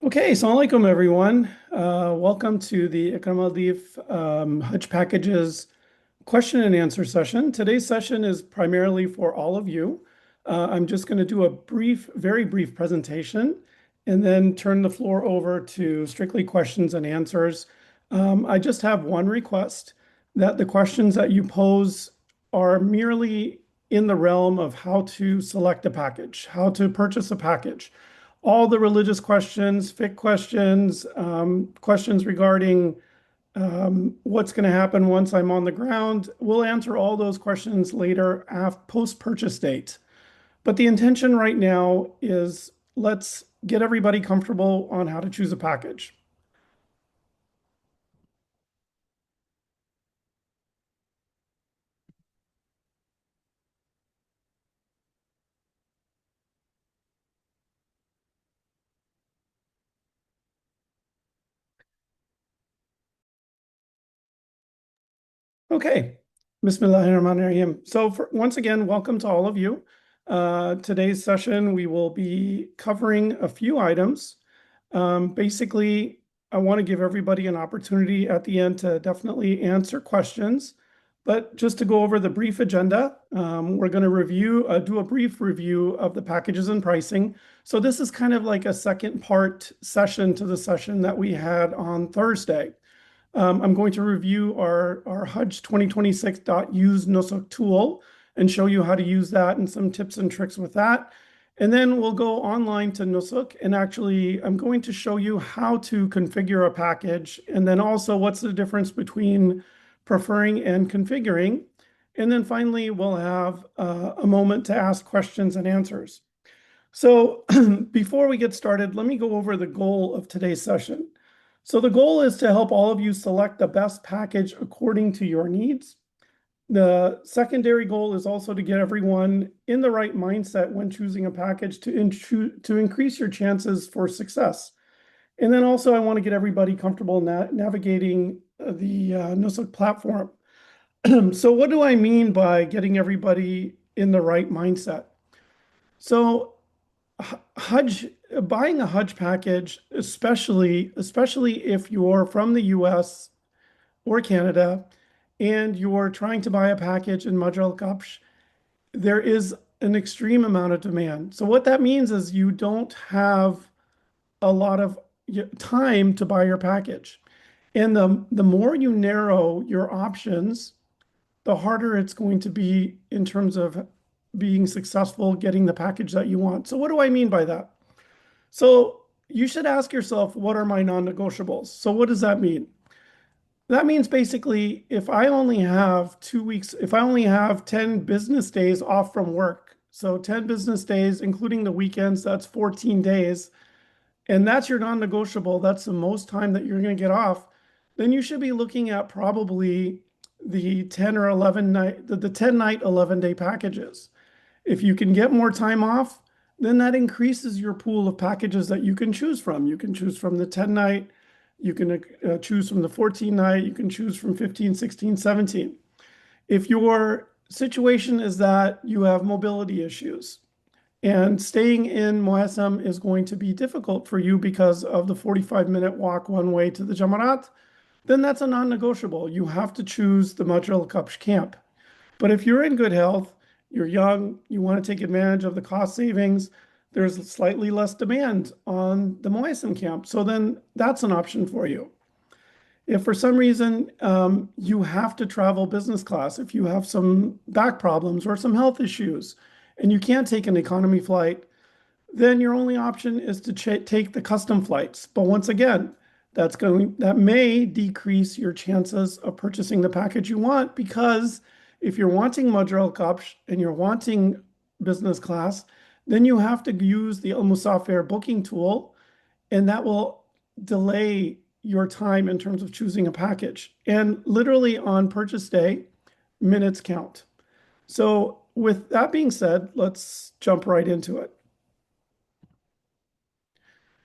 Okay, Assalamu alaikum everyone. Welcome to the Ikram Alif Hajj Packages question and answer session. Today's session is primarily for all of you. I'm just going to do a very brief presentation and then turn the floor over to strictly questions and answers. I just have one request that the questions that you pose are merely in the realm of how to select a package, how to purchase a package. All the religious questions, fiqh questions, questions regarding what's going to happen once I'm on the ground. We'll answer all those questions later post-purchase date. But the intention right now is let's get everybody comfortable on how to choose a package. Okay. Bismillahirrahmanirrahim. So once again, welcome to all of you. Today's session, we will be covering a few items. Basically, I want to give everybody an opportunity at the end to definitely answer questions. But just to go over the brief agenda, we're going to do a brief review of the packages and pricing. So this is kind of like a second part session to the session that we had on Thursday. I'm going to review our Hajj 2026.use Nusuk tool and show you how to use that and some tips and tricks with that. And then we'll go online to Nusuk and actually I'm going to show you how to configure a package and then also what's the difference between preferring and configuring. And then finally, we'll have a moment to ask questions and answers. So before we get started, let me go over the goal of today's session. So the goal is to help all of you select the best package according to your needs. The secondary goal is also to get everyone in the right mindset when choosing a package to increase your chances for success. And then also I want to get everybody comfortable navigating the Nusuk platform. So what do I mean by getting everybody in the right mindset? So Hajj, buying a Hajj package, especially if you're from the US or Canada and you're trying to buy a package in Majr al-Kapsh, there is an extreme amount of demand. So what that means is you don't have a lot of time to buy your package. And the more you narrow your options, the harder it's going to be in terms of being successful getting the package that you want. So what do I mean by that? So you should ask yourself, what are my non-negotiables? So what does that mean? That means basically if I only have 2 weeks, if I only have 10 business days off from work, so 10 business days, including the weekends, that's 14 days, and that's your non-negotiable, that's the most time that you're going to get off, then you should be looking at probably the 10 or 11 night, the 10 night, 11-day packages. If you can get more time off, then that increases your pool of packages that you can choose from. You can choose from the 10 night, you can choose from the 14 night, you can choose from 15, 16, 17. If your situation is that you have mobility issues and staying in Moassam is going to be difficult for you because of the 45-minute walk one way to the Jamarat, then that's a non-negotiable. You have to choose the Majr al-Kapsh camp. But if you're in good health, you're young, you want to take advantage of the cost savings, there's slightly less demand on the Moassam camp. So then that's an option for you. If for some reason you have to travel business class, if you have some back problems or some health issues and you can't take an economy flight, then your only option is to take the custom flights. But once again, that may decrease your chances of purchasing the package you want because if you're wanting Majr al-Kapsh and you're wanting business class, then you have to use the Al Musafir booking tool, and that will delay your time in terms of choosing a package. And literally on purchase day, minutes count. So with that being said, let's jump right into it.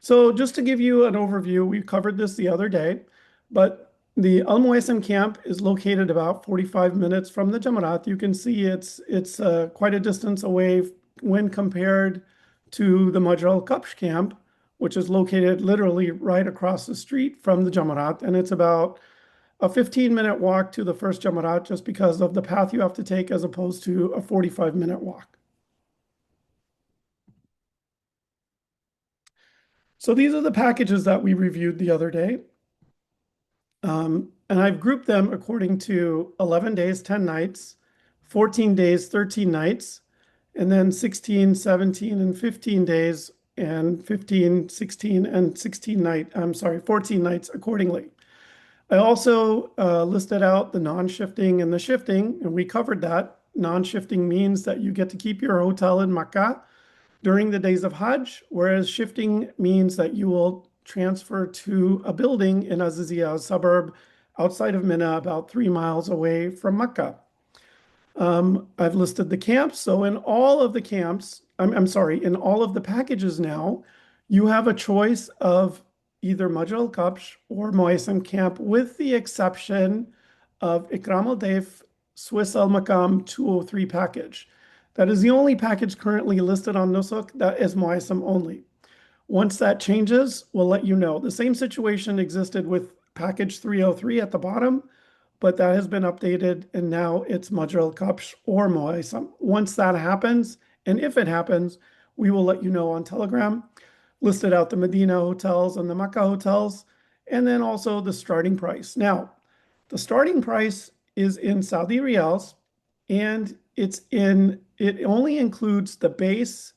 So just to give you an overview, we covered this the other day, but the Al Muasim camp is located about 45 minutes from the Jamarat. You can see it's quite a distance away when compared to the Majr al Kapsh camp, which is located literally right across the street from the Jamarat. And it's about a 15-minute walk to the first Jamarat just because of the path you have to take as opposed to a 45-minute walk. So these are the packages that we reviewed the other day. And I've grouped them according to 11 days, 10 nights, 14 days, 13 nights, and then 16, 17, and 15 days, and 15, 16, and 16 I'm sorry, 14 nights accordingly. I also listed out the non-shifting and the shifting, and we covered that. Non-shifting means that you get to keep your hotel in Makkah during the days of Hajj, whereas shifting means that you will transfer to a building in Azizia, a suburb outside of Mina, about 3 miles away from Mecca. I've listed the camps. So in all of the camps, I'm sorry, in all of the packages now, you have a choice of either Majal al-Kabsh or Moasim camp, with the exception of Ikram al-Dayf Swiss al-Makam 203 package. That is the only package currently listed on Nusuk that is Moasim only. Once that changes, we'll let you know. The same situation existed with package 303 at the bottom, but that has been updated and now it's Majral Kapsh or Moaisam. Once that happens, and if it happens, we will let you know on Telegram. Listed out the Medina hotels and the Makkah hotels, and then also the starting price. Now, the starting price is in Saudi Riyals, and it only includes the base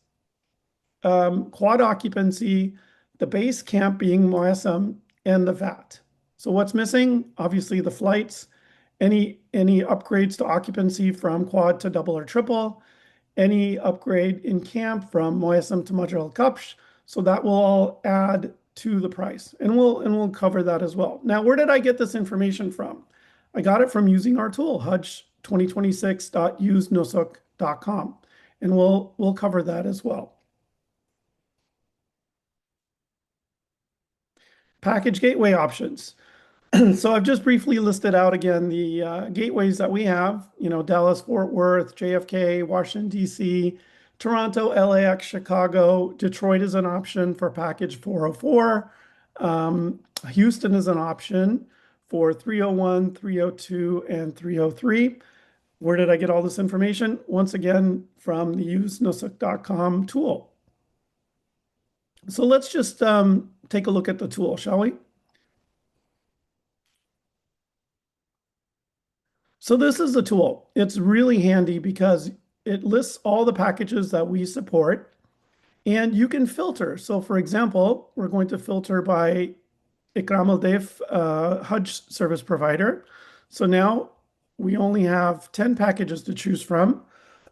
quad occupancy, the base camp being Moassam, and the VAT. So what's missing? Obviously the flights, any upgrades to occupancy from quad to double or triple, any upgrade in camp from Moassam to Majr al-Kapsh. So that will all add to the price, and we'll cover that as well. Now, where did I get this information from? I got it from using our tool, hajj2026.usenusuk.com, and we'll cover that as well. Package gateway options. So I've just briefly listed out again the gateways that we have, Dallas, Fort Worth, JFK, Washington, D.C., Toronto, LAX, Chicago. Detroit is an option for package 404. Houston is an option for 301, 302, and 303. Where did I get all this information? Once again, from the usenusuk.com tool. So let's just take a look at the tool, shall we? So this is the tool. It's really handy because it lists all the packages that we support, and you can filter. So for example, we're going to filter by Ikram al-Dayf Hajj service provider. So now we only have 10 packages to choose from,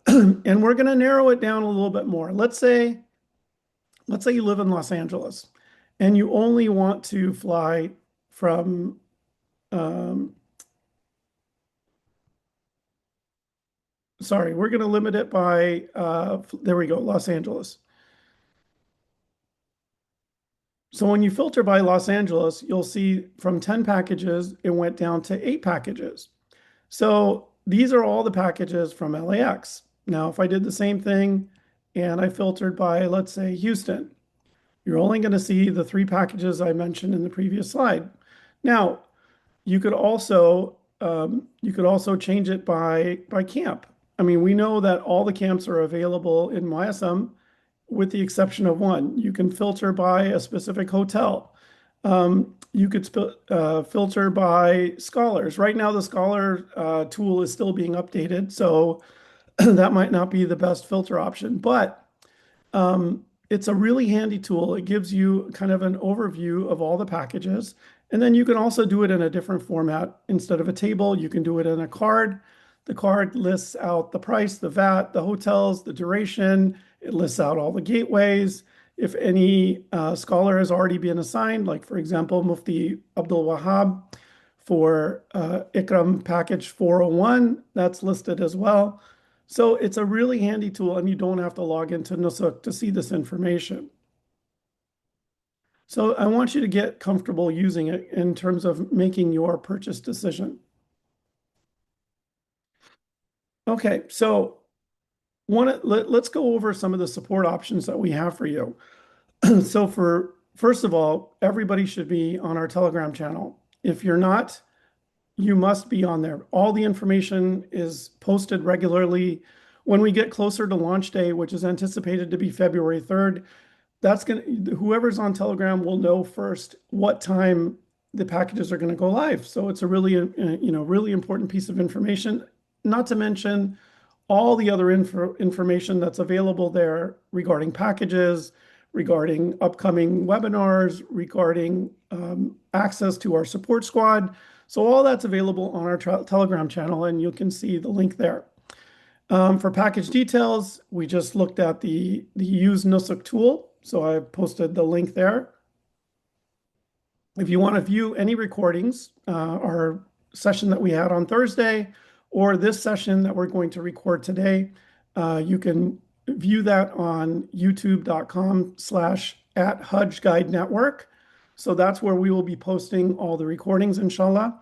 and we're going to narrow it down a little bit more. Let's say you live in Los Angeles and you only want to fly from sorry, we're going to limit it by, there we go, Los Angeles. So when you filter by Los Angeles, you'll see from 10 packages, it went down to 8 packages. So these are all the packages from LAX. Now, if I did the same thing and I filtered by, let's say, Houston, you're only going to see the 3 packages I mentioned in the previous slide. Now, you could also change it by camp. I mean, we know that all the camps are available in Moassam with the exception of one. You can filter by a specific hotel. You could filter by scholars. Right now, the scholar tool is still being updated, so that might not be the best filter option, but it's a really handy tool. It gives you kind of an overview of all the packages. And then you can also do it in a different format. Instead of a table, you can do it in a card. The card lists out the price, the VAT, the hotels, the duration. It lists out all the gateways. If any scholar has already been assigned, like for example, Mufti Abdul Wahab for Ikram package 401, that's listed as well. So it's a really handy tool, and you don't have to log into Nusuk to see this information. So I want you to get comfortable using it in terms of making your purchase decision. Okay, so let's go over some of the support options that we have for you. So for first of all, everybody should be on our Telegram channel. If you're not, you must be on there. All the information is posted regularly. When we get closer to launch day, which is anticipated to be February 3rd, that's going to, whoever's on Telegram will know first what time the packages are going to go live. So it's a really, really important piece of information, not to mention all the other information that's available there regarding packages, regarding upcoming webinars, regarding access to our support squad. So all that's available on our Telegram channel, and you can see the link there. For package details, we just looked at the use Nusuk tool. So I posted the link there. If you want to view any recordings, our session that we had on Thursday, or this session that we're going to record today, you can view that on youtube.com/@Hajj Guide Network. So that's where we will be posting all the recordings, inshallah.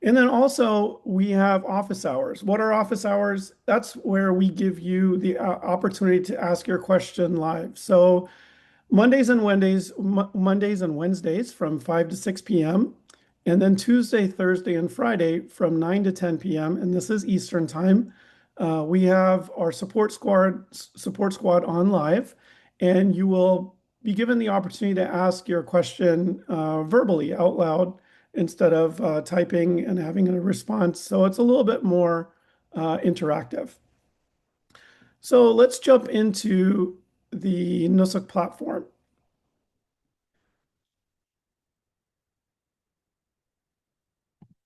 And then also we have office hours. What are office hours? That's where we give you the opportunity to ask your question live. So Mondays and Wednesdays from 5 to 6 p.m. And then Tuesday, Thursday, and Friday from 9 to 10 p.m. And this is Eastern time. We have our support squad on live, and you will be given the opportunity to ask your question verbally out loud instead of typing and having a response. So it's a little bit more interactive. So let's jump into the Nusuk platform.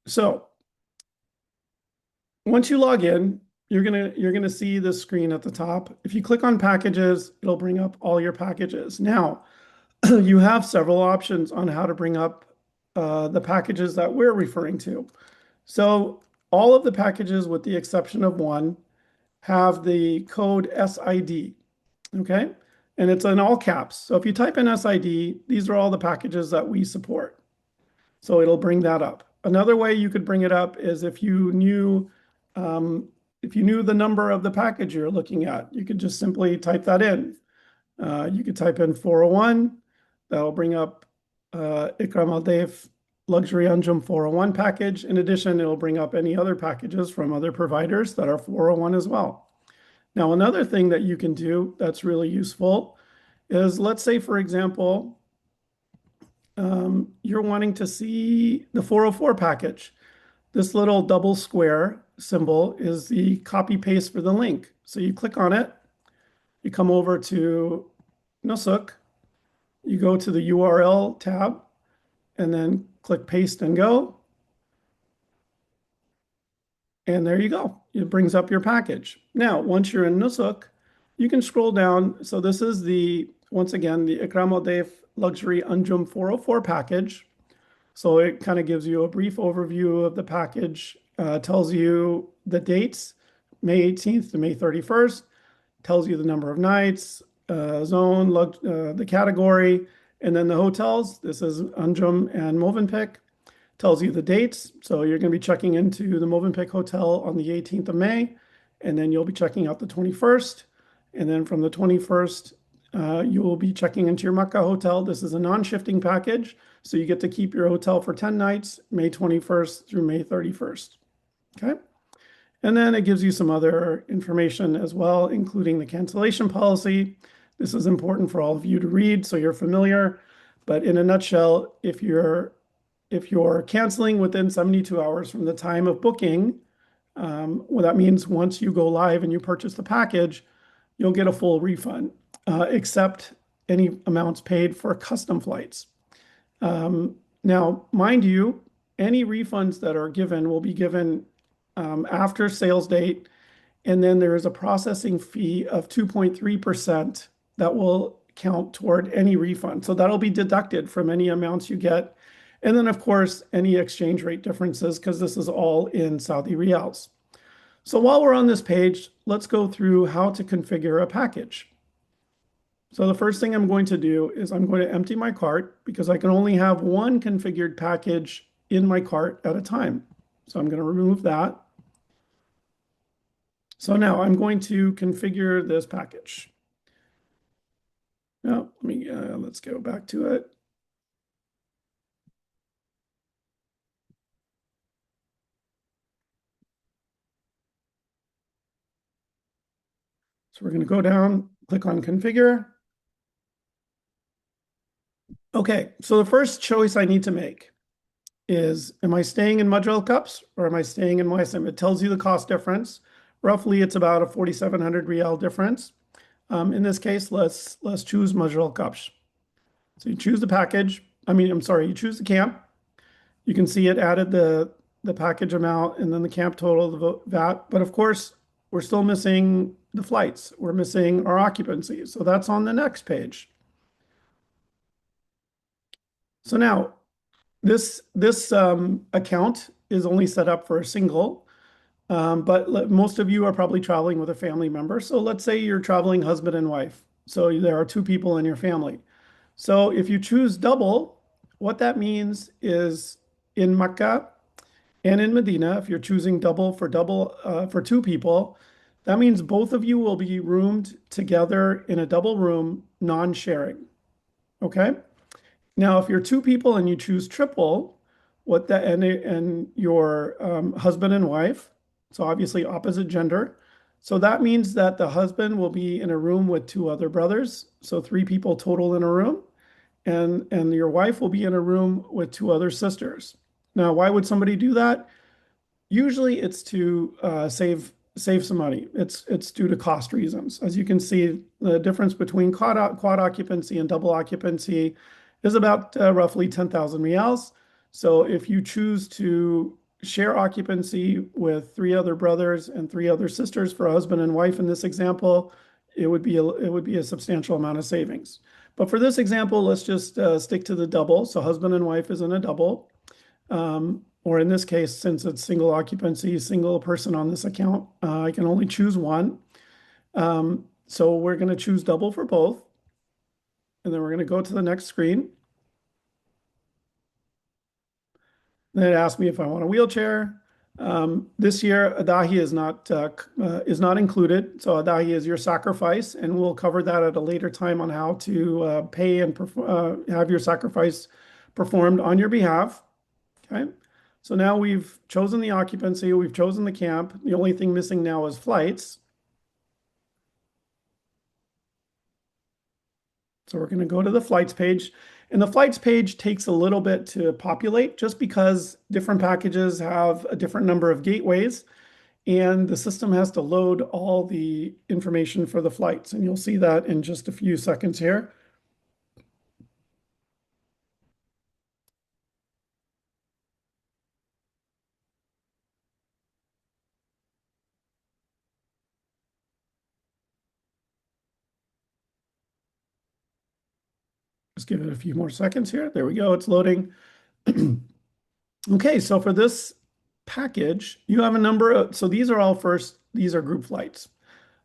So once you log in, you're gonna see this screen at the top. If you click on packages, it'll bring up all your packages. Now, you have several options on how to bring up the packages that we're referring to. So all of the packages, with the exception of one, have the code SID, okay? And it's in all caps. So if you type in SID, these are all the packages that we support. So it'll bring that up. Another way you could bring it up is if you knew the number of the package you're looking at, you could just simply type that in. You could type in 401. That'll bring up Ikram Al Dayf Luxury Anjum 401 package. In addition, it'll bring up any other packages from other providers that are 401 as well. Now, another thing that you can do that's really useful is, let's say, for example, you're wanting to see the 404 package. This little double square symbol is the copy paste for the link. So you click on it, you come over to Nusuk, you go to the URL tab, and then click paste and go. And there you go. It brings up your package. Now, once you're in Nusuk, you can scroll down. So this is once again, the Ikram Al Dayf Luxury Anjum 404 package. So it kind of gives you a brief overview of the package, tells you the dates, May 18th to May 31st, tells you the number of nights, zone, the category, and then the hotels. This is Anjum and Movenpick. Tells you the dates. So you're going to be checking into the Movenpick Hotel on the 18th of May, and then you'll be checking out the 21st. And then from the 21st, you will be checking into your Makkah hotel. This is a non-shifting package, so you get to keep your hotel for 10 nights, May 21st through May 31st. Okay. And then it gives you some other information as well, including the cancellation policy. This is important for all of you to read so you're familiar. But in a nutshell, if you're canceling within 72 hours from the time of booking, well, that means once you go live and you purchase the package, you'll get a full refund, except any amounts paid for custom flights. Now, mind you, any refunds that are given will be given after sales date, and then there is a processing fee of 2.3% that will count toward any refund. So that'll be deducted from any amounts you get. And then, of course, any exchange rate differences, because this is all in Saudi riyals. So while we're on this page, let's go through how to configure a package. So the first thing I'm going to do is I'm going to empty my cart, because I can only have one configured package in my cart at a time. So I'm going to remove that. So now I'm going to configure this package. Oh, let's go back to it. So we're going to go down, click on configure. Okay, so the first choice I need to make is, am I staying in Mudgel cups or am I staying in Moisim? It tells you the cost difference. Roughly, it's about a 4,700 real difference. In this case, let's choose Mudgel cups. So you choose the package. I'm sorry, you choose the camp. You can see it added the package amount and then the camp total, the VAT. But of course, we're still missing the flights. We're missing our occupancy. So that's on the next page. So now this account is only set up for a single, but most of you are probably traveling with a family member. So let's say you're traveling husband and wife. So there are two people in your family. So if you choose double, what that means is in Mecca and in Medina, if you're choosing double for two people, that means both of you will be roomed together in a double room, non-sharing. Okay. Now, if you're two people and you choose triple, what that and your husband and wife, so obviously opposite gender. So that means that the husband will be in a room with two other brothers, so three people total in a room, and your wife will be in a room with two other sisters. Now, why would somebody do that? Usually it's to save some money. It's due to cost reasons. As you can see, the difference between quad occupancy and double occupancy is about roughly 10,000 reals. So if you choose to share occupancy with three other brothers and three other sisters for a husband and wife in this example, it would be a substantial amount of savings. But for this example, let's just stick to the double. So husband and wife is in a double. Or in this case, since it's single occupancy, single person on this account, I can only choose one. So we're going to choose double for both. And then we're going to go to the next screen. Then it asks me if I want a wheelchair. This year, Adahi is not included. So Adahi is your sacrifice, and we'll cover that at a later time on how to pay and have your sacrifice performed on your behalf. Okay. So now we've chosen the occupancy, we've chosen the camp. The only thing missing now is flights. So we're going to go to the flights page. And the flights page takes a little bit to populate just because different packages have a different number of gateways and the system has to load all the information for the flights. And you'll see that in just a few seconds here. Just give it a few more seconds here. There we go. It's loading. Okay, so for this package, you have a number of, so these are group flights.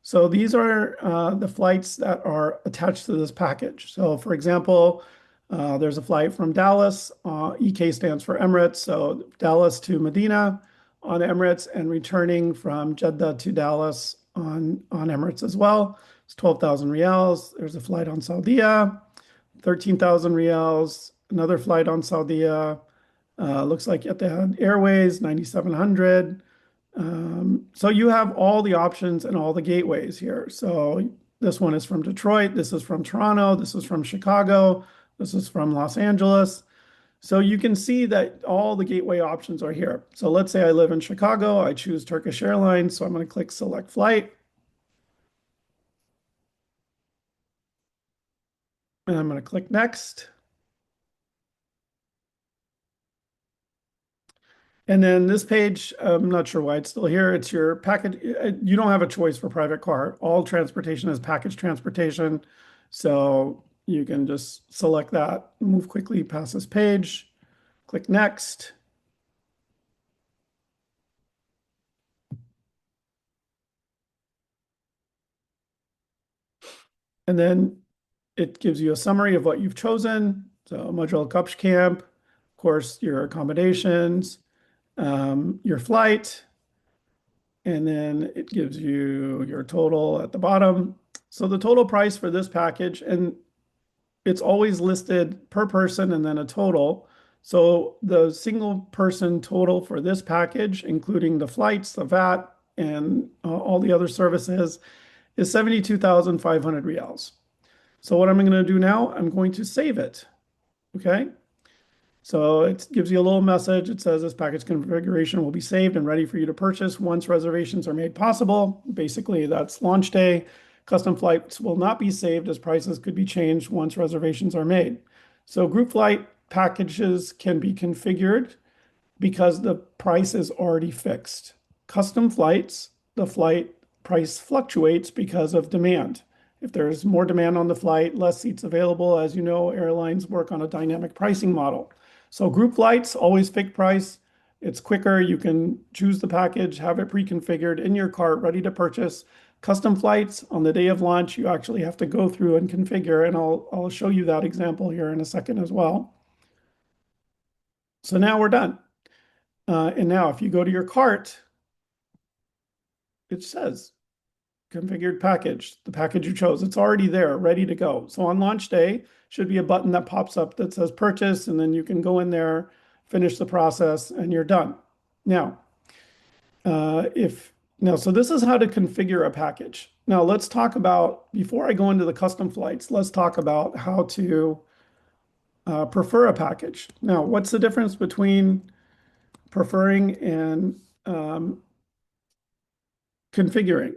So these are the flights that are attached to this package. So for example, there's a flight from Dallas, EK stands for Emirates, so Dallas to Medina on Emirates and returning from Jeddah to Dallas on Emirates as well. It's 12,000 reals. There's a flight on Saudia, 13,000 reals, another flight on Saudia. Looks like Etihad Airways, 9,700. So you have all the options and all the gateways here. So this one is from Detroit. This is from Toronto. This is from Chicago. This is from Los Angeles. So you can see that all the gateway options are here. So let's say I live in Chicago. I choose Turkish Airlines. So I'm going to click select flight. And I'm going to click next. And then this page, I'm not sure why it's still here. It's your package. You don't have a choice for private car. All transportation is package transportation. So you can just select that, move quickly past this page, click next. And then it gives you a summary of what you've chosen. So Majul Kapsh Camp, of course, your accommodations, your flight, and then it gives you your total at the bottom. So the total price for this package, and it's always listed per person and then a total. So the single person total for this package, including the flights, the VAT, and all the other services, is 72,500 reals. So what I'm going to do now, I'm going to save it. Okay. So it gives you a little message. It says this package configuration will be saved and ready for you to purchase once reservations are made possible. Basically, that's launch day. Custom flights will not be saved as prices could be changed once reservations are made. So group flight packages can be configured because the price is already fixed. Custom flights, the flight price fluctuates because of demand. If there's more demand on the flight, less seats available, as you know, airlines work on a dynamic pricing model. So group flights, always fixed price. It's quicker. You can choose the package, have it pre-configured in your cart, ready to purchase. Custom flights, on the day of launch, you actually have to go through and configure, and I'll show you that example here in a second as well. So now we're done. And now if you go to your cart, it says configured package, the package you chose. It's already there, ready to go. So on launch day, should be a button that pops up that says purchase, and then you can go in there, finish the process, and you're done. Now, if now, so this is how to configure a package. Now let's talk about, before I go into the custom flights, let's talk about how to prefer a package. Now, what's the difference between preferring and configuring?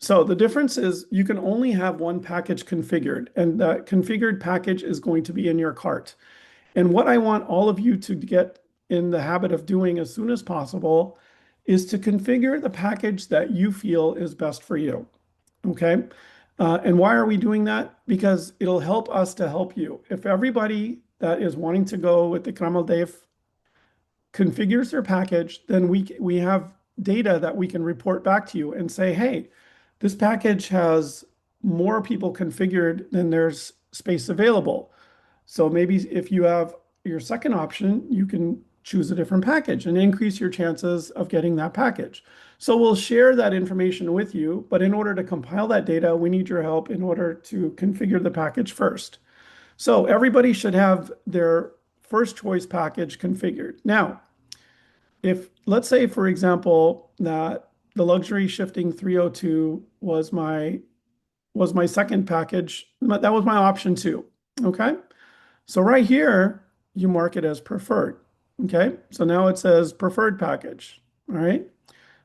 So the difference is you can only have one package configured, and that configured package is going to be in your cart. And what I want all of you to get in the habit of doing as soon as possible is to configure the package that you feel is best for you. Okay. And why are we doing that? Because it'll help us to help you. If everybody that is wanting to go with the Kramal configures their package, then we have data that we can report back to you and say, hey, this package has more people configured than there's space available. So maybe if you have your second option, you can choose a different package and increase your chances of getting that package. So we'll share that information with you, but in order to compile that data, we need your help in order to configure the package first. So everybody should have their first choice package configured. Now, if let's say, for example, that the luxury shifting 302 was my second package, that was my option two. Okay. So right here, you mark it as preferred. Okay. So now it says preferred package. All right.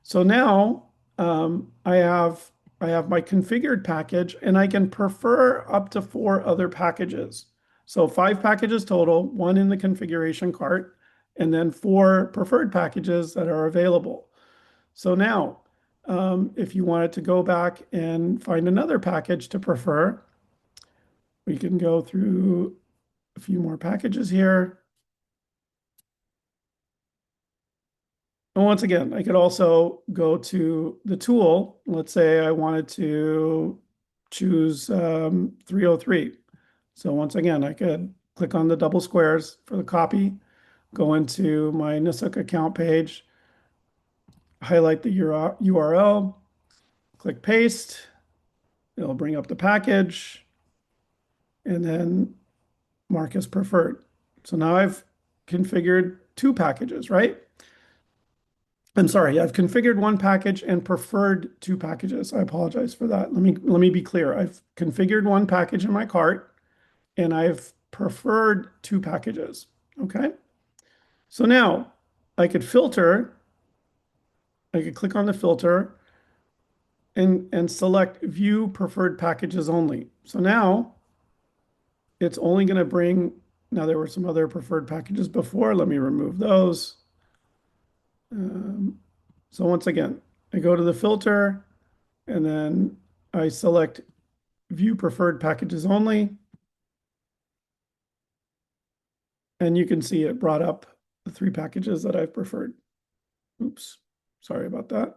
So now I have my configured package, and I can prefer up to four other packages. So five packages total, one in the configuration cart, and then four preferred packages that are available. So now, if you wanted to go back and find another package to prefer, we can go through a few more packages here. And once again, I could also go to the tool. Let's say I wanted to choose 303. So once again, I could click on the double squares for the copy, go into my Nusuk account page, highlight the URL, click paste. It'll bring up the package and then mark as preferred. So now I've configured two packages, right? I'm sorry, I've configured one package and preferred two packages. I apologize for that. Let me be clear. I've configured one package in my cart and I've preferred two packages. Okay. So now I could filter, I could click on the filter and select view preferred packages only. So now it's only going to bring, now there were some other preferred packages before. Let me remove those. So once again, I go to the filter and then I select view preferred packages only. And you can see it brought up the three packages that I've preferred. Oops, sorry about that.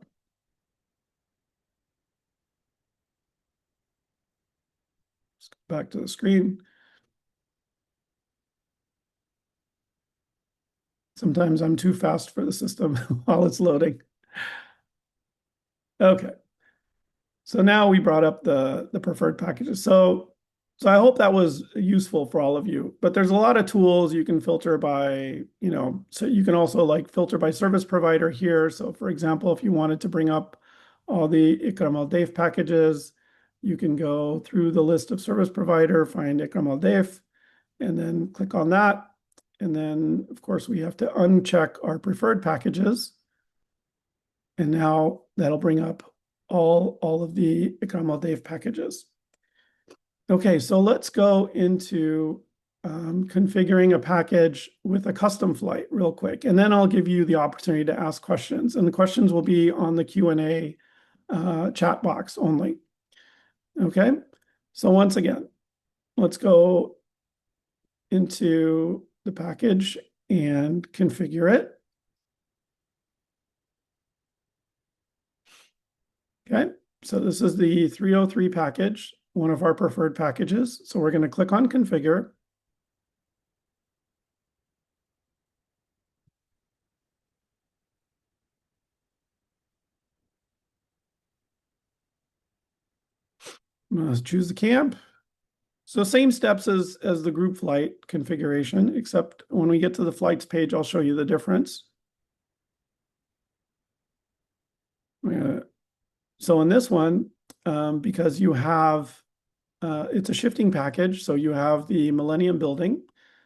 Let's go back to the screen. Sometimes I'm too fast for the system while it's loading. Okay. So now we brought up the preferred packages. So So I hope that was useful for all of you. But there's a lot of tools you can filter by, so you can also like filter by service provider here. So for example, if you wanted to bring up all the Ikram al-Dayf packages, you can go through the list of service provider, find Ikram al-Dayf, and then click on that. And then, of course, we have to uncheck our preferred packages. And now that'll bring up all of the Ikram al-Dayf packages. Okay, so let's go into configuring a package with a custom flight real quick, and then I'll give you the opportunity to ask questions. And the questions will be on the Q&A chat box only. Okay, so once again, let's go into the package and configure it. Okay, so this is the 303 package, one of our preferred packages. So we're going to click on configure. Let's choose the camp. So same steps as the group flight configuration, except when we get to the flights page, I'll show you the difference. So in this one, because you have, it's a shifting package, so you have the Millennium Building.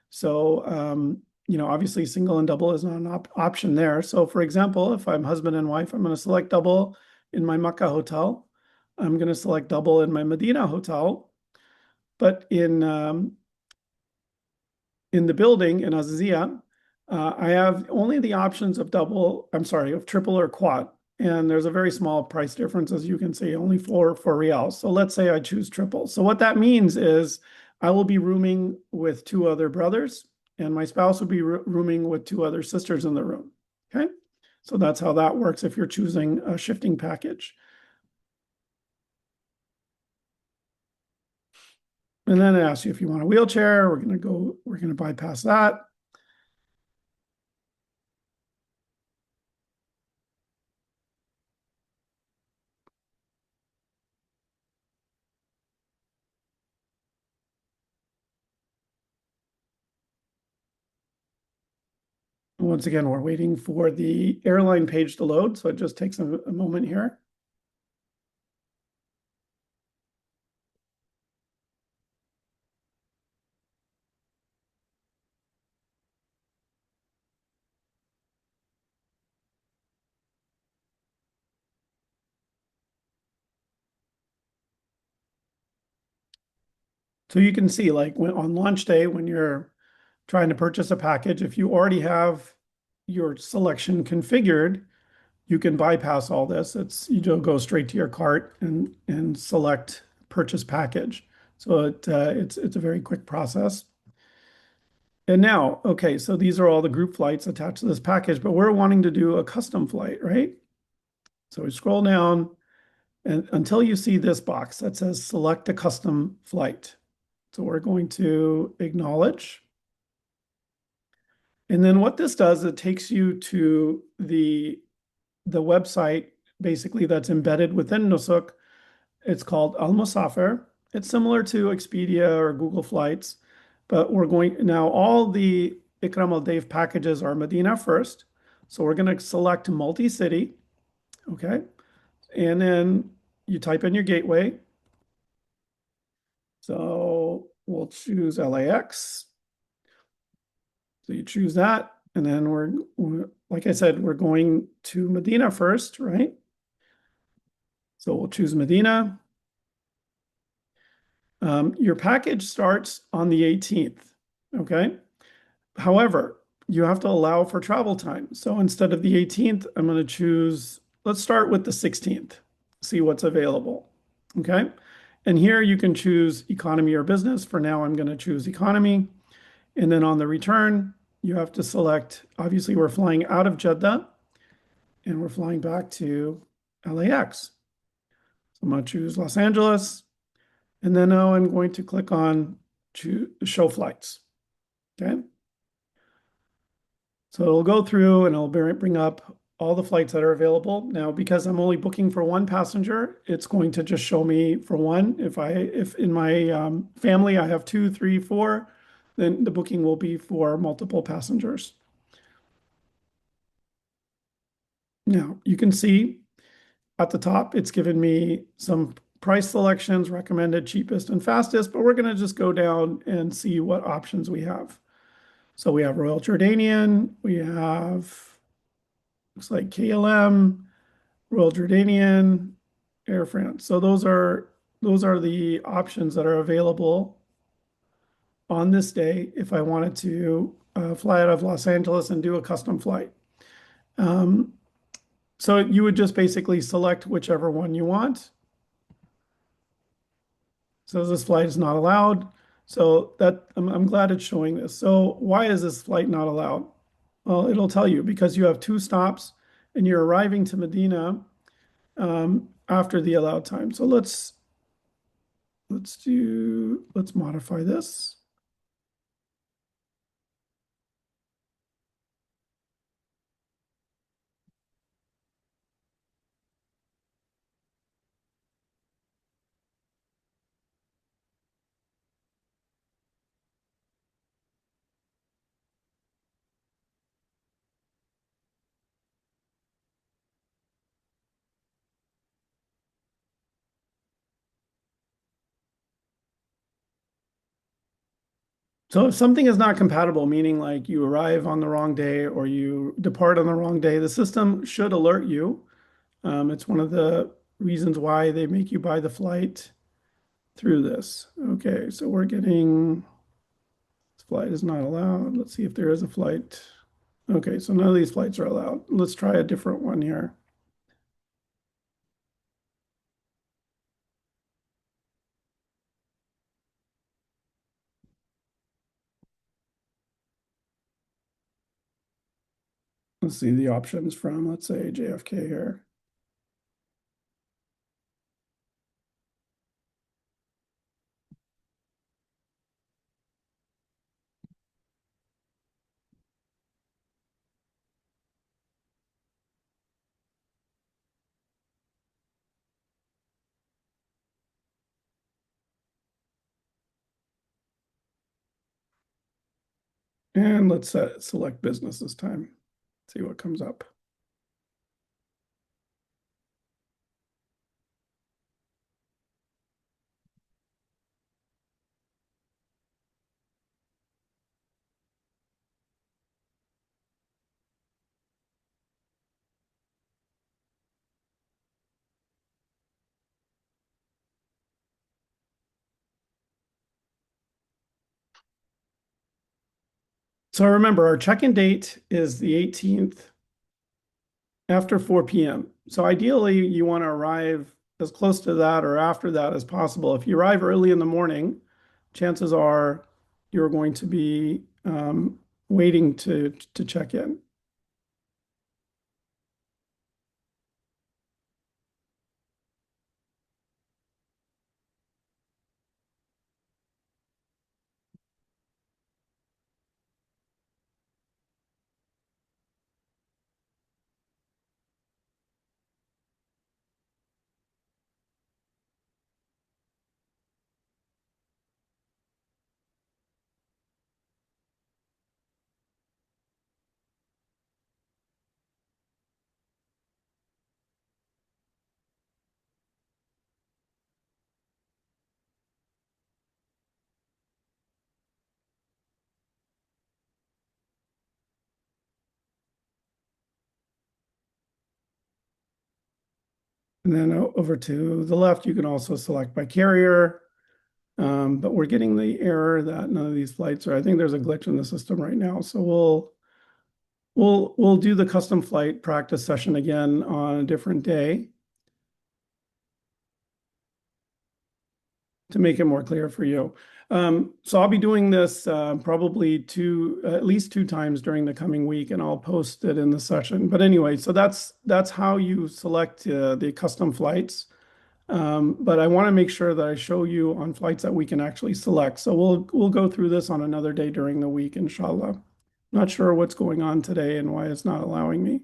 So, obviously single and double is not an option there. So for example, if I'm husband and wife, I'm going to select double in my Makkah hotel. I'm going to select double in my Medina hotel. But in the building in Azizia, I have only the options of of triple or quad. And there's a very small price difference, as you can see, only for Riyals. So let's say I choose triple. So what that means is I will be rooming with two other brothers, and my spouse will be rooming with two other sisters in the room. Okay. So that's how that works if you're choosing a shifting package. And then it asks you if you want a wheelchair. We're going to bypass that. Once again, we're waiting for the airline page to load, so it just takes a moment here. So you can see, like on launch day, when you're trying to purchase a package, if you already have your selection configured, you can bypass all this. You just go straight to your cart and select purchase package. So it's a very quick process. And now, okay, so these are all the group flights attached to this package, but we're wanting to do a custom flight, right? So we scroll down and until you see this box that says select a custom flight. So we're going to acknowledge. And then what this does, it takes you to the website basically that's embedded within Nusuk. It's called Al Musafir. It's similar to Expedia or Google Flights, but we're going now, all the Ikram al Dayf packages are Medina first. So we're going to select multi-city. Okay. And then you type in your gateway. So we'll choose LAX. So you choose that. And then like I said, we're going to Medina first, right? So we'll choose Medina. Your package starts on the 18th, okay? However, you have to allow for travel time. So instead of the 18th, I'm going to choose, let's start with the 16th, see what's available, okay? And here you can choose economy or business. For now, I'm going to choose economy. And then on the return, you have to select, obviously we're flying out of Jeddah and we're flying back to LAX. So I'm going to choose Los Angeles. And then now I'm going to click on show flights. Okay. So it'll go through and it'll bring up all the flights that are available. Now, because I'm only booking for one passenger, it's going to just show me for one. If in my family I have two, three, four, then the booking will be for multiple passengers. Now, you can see at the top, it's given me some price selections, recommended cheapest and fastest, but we're going to just go down and see what options we have. So we have Royal Jordanian, we have, looks like KLM, Royal Jordanian, Air France. So those are the options that are available on this day if I wanted to fly out of Los Angeles and do a custom flight. Um, so you would just basically select whichever one you want. So this flight is not allowed. So that I'm glad it's showing this. So why is this flight not allowed? Well, it'll tell you because you have two stops and you're arriving to Medina after the allowed time. So let's modify this. So if something is not compatible, meaning like you arrive on the wrong day or you depart on the wrong day, the system should alert you. It's one of the reasons why they make you buy the flight through this. Okay, so we're getting this flight is not allowed. Let's see if there is a flight. Okay, so none of these flights are allowed. Let's try a different one here. Let's see the options from, let's say, JFK here. And let's select business this time. See what comes up. So remember, our check-in date is the 18th after 4 p.m. So ideally, you want to arrive as close to that or after that as possible. If you arrive early in the morning, chances are you're going to be waiting to check in. And then over to the left, you can also select by carrier. But we're getting the error that none of these flights are. I think there's a glitch in the system right now. So we'll do the custom flight practice session again on a different day to make it more clear for you. So I'll be doing this probably at least two times during the coming week, and I'll post it in the session. But anyway, so that's how you select the custom flights. But I want to make sure that I show you on flights that we can actually select. So we'll go through this on another day during the week, inshallah. Not sure what's going on today and why it's not allowing me.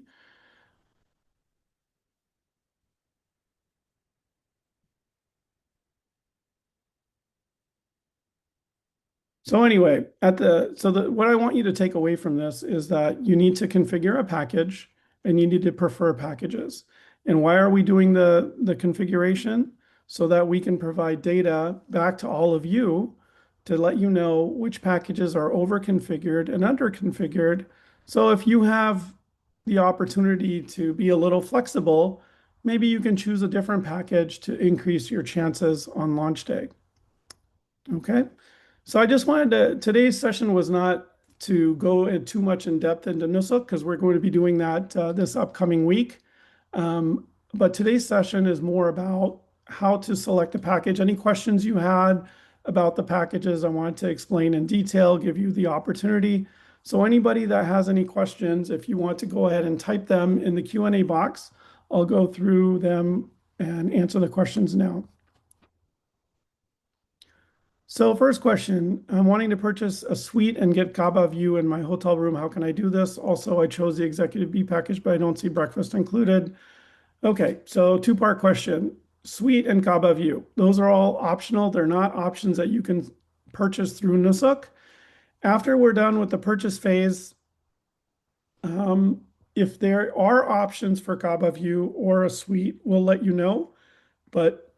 So anyway, what I want you to take away from this is that you need to configure a package and you need to prefer packages. And why are we doing the configuration? So that we can provide data back to all of you to let you know which packages are over configured and under configured. So if you have the opportunity to be a little flexible, maybe you can choose a different package to increase your chances on launch day. Okay. So I just wanted today's session was not to go too much in depth into Nusuk because we're going to be doing that this upcoming week. But today's session is more about how to select a package. Any questions you had about the packages, I wanted to explain in detail, give you the opportunity. So anybody that has any questions, if you want to go ahead and type them in the Q&A box, I'll go through them and answer the questions now. So first question, I'm wanting to purchase a suite and get Kaaba view in my hotel room. How can I do this? Also, I chose the executive B package, but I don't see breakfast included. Okay, so two-part question. Suite and Kaaba view. Those are all optional. They're not options that you can purchase through Nusuk. After we're done with the purchase phase, if there are options for Kaaba view or a suite, we'll let you know. But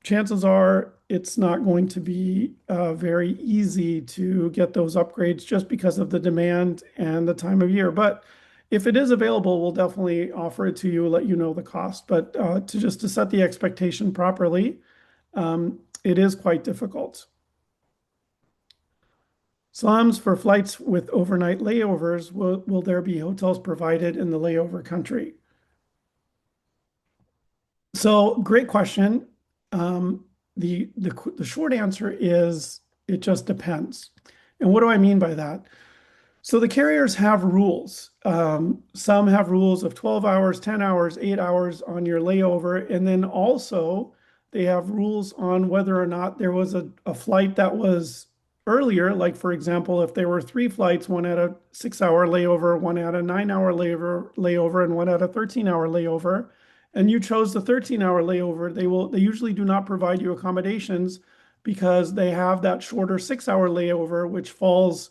chances are it's not going to be very easy to get those upgrades just because of the demand and the time of year. But if it is available, we'll definitely offer it to you, let you know the cost. But to set the expectation properly, it is quite difficult. Slums for flights with overnight layovers, will there be hotels provided in the layover country? So great question. The short answer is it just depends. And what do I mean by that? So the carriers have rules. Some have rules of 12 hours, 10 hours, 8 hours on your layover. And then also they have rules on whether or not there was a flight that was earlier. Like, for example, if there were three flights, one had a 6 hour layover, one had a 9 hour layover, and one had a 13 hour layover, and you chose the 13 hour layover, they usually do not provide you accommodations because they have that shorter 6 hour layover, which falls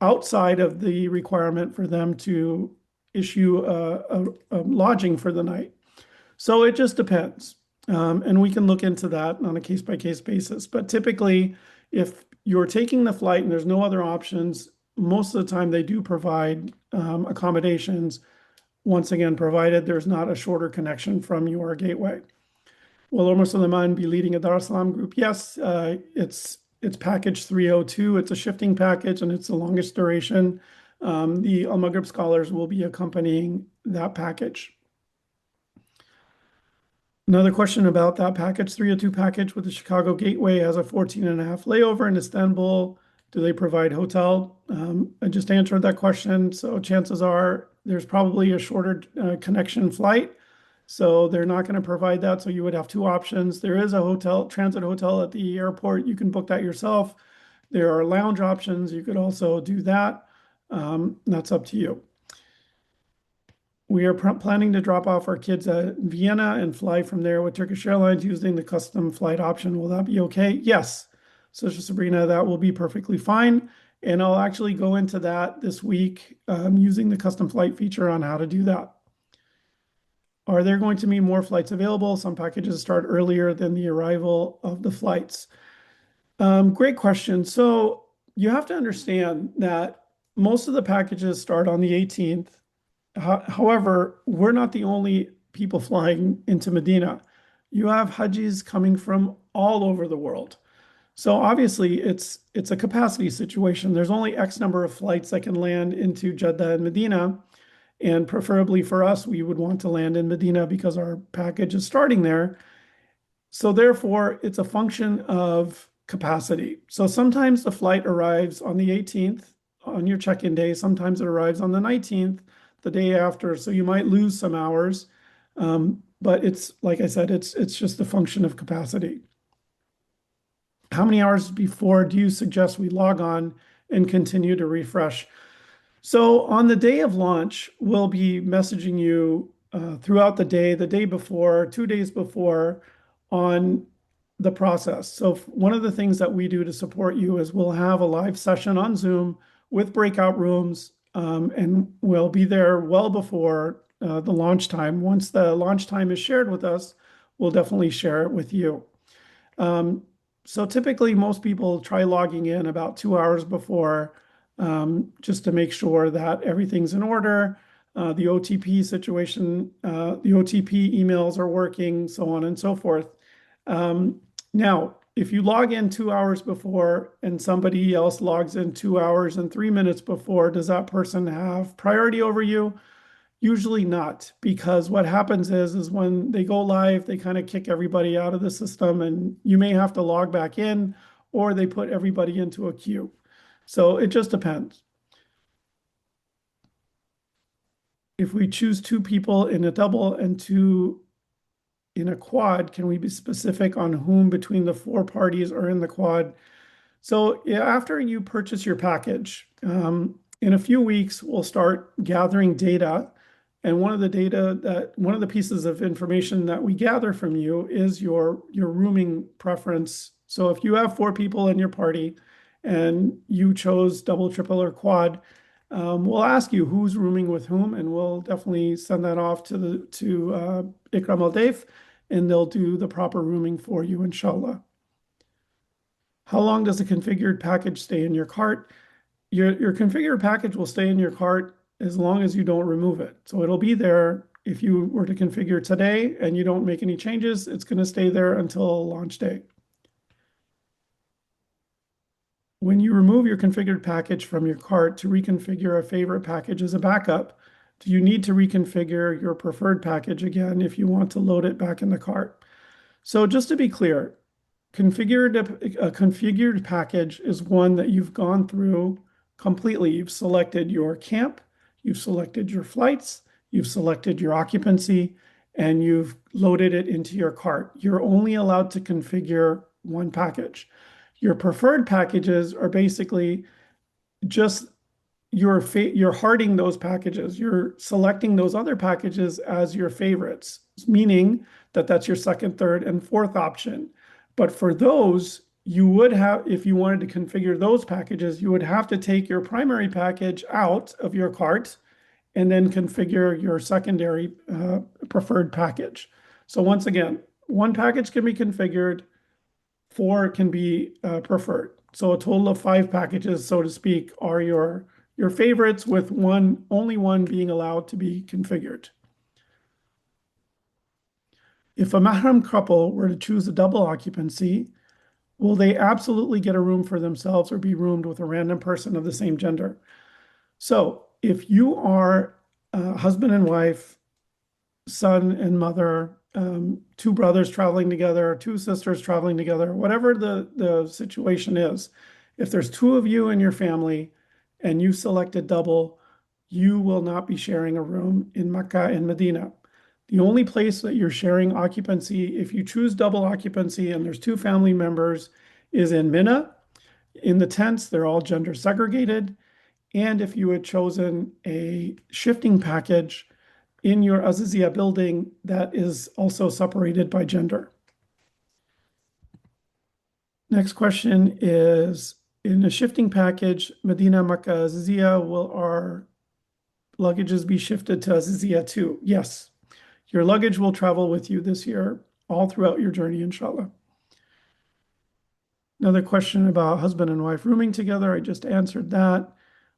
outside of the requirement for them to issue a lodging for the night. So it just depends. And we can look into that on a case by case basis. But typically, if you're taking the flight and there's no other options, most of the time they do provide accommodations. Once again, provided there's not a shorter connection from your gateway. Will Omar Suleiman be leading a Dar es Salaam group? Yes, it's package 302. It's a shifting package and it's the longest duration. The Al Maghrib scholars will be accompanying that package. Another question about that package, 302 package with the Chicago Gateway has a 14.5 layover in Istanbul. Do they provide hotel? I just answered that question. So chances are there's probably a shorter connection flight. So they're not going to provide that. So you would have two options. There is a hotel, transit hotel at the airport. You can book that yourself. There are lounge options. You could also do that. That's up to you. We are planning to drop off our kids at Vienna and fly from there with Turkish Airlines using the custom flight option. Will that be okay? Yes. So Sabrina, that will be perfectly fine. And I'll actually go into that this week using the custom flight feature on how to do that. Are there going to be more flights available? Some packages start earlier than the arrival of the flights. Great question. So you have to understand that most of the packages start on the 18th. However, we're not the only people flying into Medina. You have Hajjis coming from all over the world. So obviously it's a capacity situation. There's only X number of flights that can land into Jeddah and Medina. And preferably for us, we would want to land in Medina because our package is starting there. So therefore, it's a function of capacity. So sometimes the flight arrives on the 18th on your check-in day. Sometimes it arrives on the 19th, the day after. So you might lose some hours. But it's, like I said, it's just a function of capacity. How many hours before do you suggest we log on and continue to refresh? So on the day of launch, we'll be messaging you throughout the day before, 2 days before, on the process. So one of the things that we do to support you is we'll have a live session on Zoom with breakout rooms, and we'll be there well before the launch time. Once the launch time is shared with us, we'll definitely share it with you. Um, so typically, most people try logging in about 2 hours before, just to make sure that everything's in order. The OTP situation, the OTP emails are working, so on and so forth. Um, Now, if you log in 2 hours before and somebody else logs in 2 hours and 3 minutes before, does that person have priority over you? Usually not, because what happens is when they go live, they kind of kick everybody out of the system, and you may have to log back in, or they put everybody into a queue. So it just depends. If we choose two people in a double and two in a quad, can we be specific on whom between the four parties are in the quad? So yeah, after you purchase your package, in a few weeks, we'll start gathering data. And one of the pieces of information that we gather from you is your rooming preference. So if you have four people in your party and you chose double, triple, or quad, we'll ask you who's rooming with whom, and we'll definitely send that off to Ikram Al Daif, and they'll do the proper rooming for you, inshallah. How long does a configured package stay in your cart? Your configured package will stay in your cart as long as you don't remove it. So it'll be there. If you were to configure today and you don't make any changes, it's going to stay there until launch day. When you remove your configured package from your cart to reconfigure a favorite package as a backup, do you need to reconfigure your preferred package again if you want to load it back in the cart? So just to be clear, a configured package is one that you've gone through completely. You've selected your camp, you've selected your flights, you've selected your occupancy, and you've loaded it into your cart. You're only allowed to configure one package. Your preferred packages are basically just you're hearting those packages. You're selecting those other packages as your favorites, meaning that that's your second, third, and fourth option. But for those, you would have, if you wanted to configure those packages, you would have to take your primary package out of your cart and then configure your secondary preferred package. So once again, one package can be configured, four can be preferred. So a total of five packages, so to speak, are your favorites, with only one being allowed to be configured. If a mahram couple were to choose a double occupancy, will they absolutely get a room for themselves or be roomed with a random person of the same gender? So if you are husband and wife, son and mother, two brothers traveling together, two sisters traveling together, whatever the situation is, if there's two of you in your family and you select a double, you will not be sharing a room in Mecca and Medina. The only place that you're sharing occupancy, if you choose double occupancy and there's two family members, is in Mina. In the tents, they're all gender segregated. And if you had chosen a shifting package in your Azizia building, that is also separated by gender. Next question is, in a shifting package, Medina, Makkah, Azizia, will our luggages be shifted to Azizia too? Yes. Your luggage will travel with you this year, all throughout your journey, inshallah. Another question about husband and wife rooming together. I just answered that.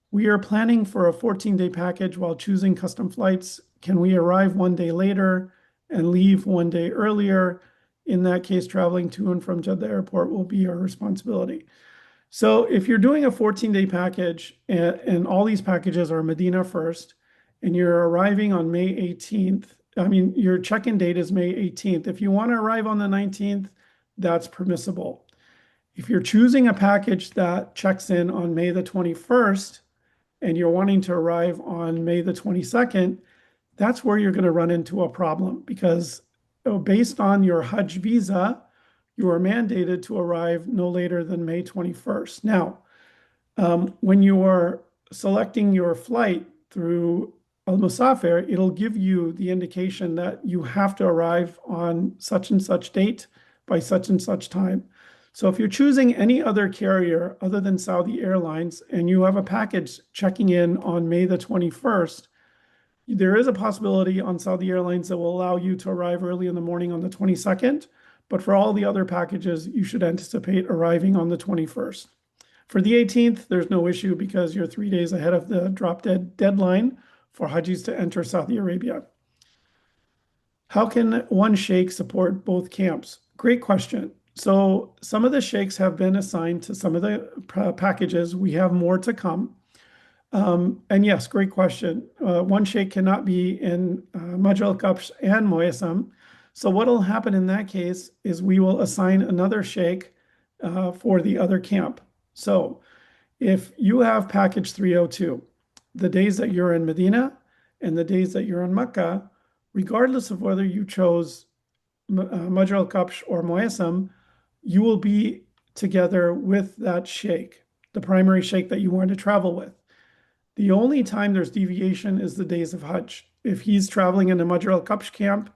We are planning for a 14-day package while choosing custom flights. Can we arrive one day later and leave one day earlier? In that case, traveling to and from Jeddah Airport will be our responsibility. So if you're doing a 14-day package and all these packages are Medina first, and you're arriving on May 18th, I mean, your check-in date is May 18th. If you want to arrive on the 19th, that's permissible. If you're choosing a package that checks in on May the 21st and you're wanting to arrive on May the 22nd, that's where you're going to run into a problem, because based on your Hajj visa, you are mandated to arrive no later than May 21st. Now, when you are selecting your flight through Al Musafir, it'll give you the indication that you have to arrive on such and such date, by such and such time. So if you're choosing any other carrier other than Saudi Airlines and you have a package checking in on May the 21st, there is a possibility on Saudi Airlines that will allow you to arrive early in the morning on the 22nd. But for all the other packages, you should anticipate arriving on the 21st. For the 18th, there's no issue because you're 3 days ahead of the drop dead deadline for Hajjis to enter Saudi Arabia. How can one sheikh support both camps? Great question. So some of the sheikhs have been assigned to some of the packages. We have more to come. And yes, great question. One sheikh cannot be in Majal Kapsh and Moyasam. So what will happen in that case is we will assign another sheikh for the other camp. So if you have package 302, the days that you're in Medina and the days that you're in Mecca, regardless of whether you chose Majal Kapsh or Moyasam, you will be together with that sheikh, the primary sheikh that you want to travel with. The only time there's deviation is the days of Hajj. If he's traveling in the Majr al-Kapsh camp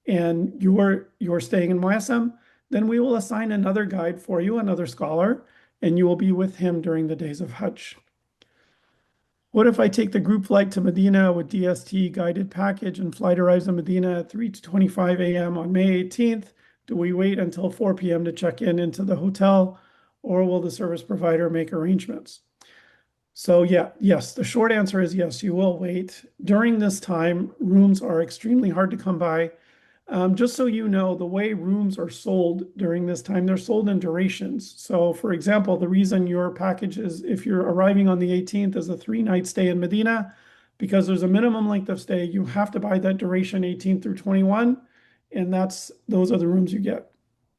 and you're staying in Muassam, then we will assign another guide for you, another scholar, and you will be with him during the days of Hajj. What if I take the group flight to Medina with DST guided package and flight arrives in Medina at 3:25 a.m. on May 18th? Do we wait until 4 p.m. to check in into the hotel, or will the service provider make arrangements? So yes, the short answer is yes, you will wait. During this time, rooms are extremely hard to come by. Just so you know, the way rooms are sold during this time, they're sold in durations. So for example, the reason your package is, if you're arriving on the 18th, is a 3-night stay in Medina, because there's a minimum length of stay, you have to buy that duration 18 through 21, and those are the rooms you get.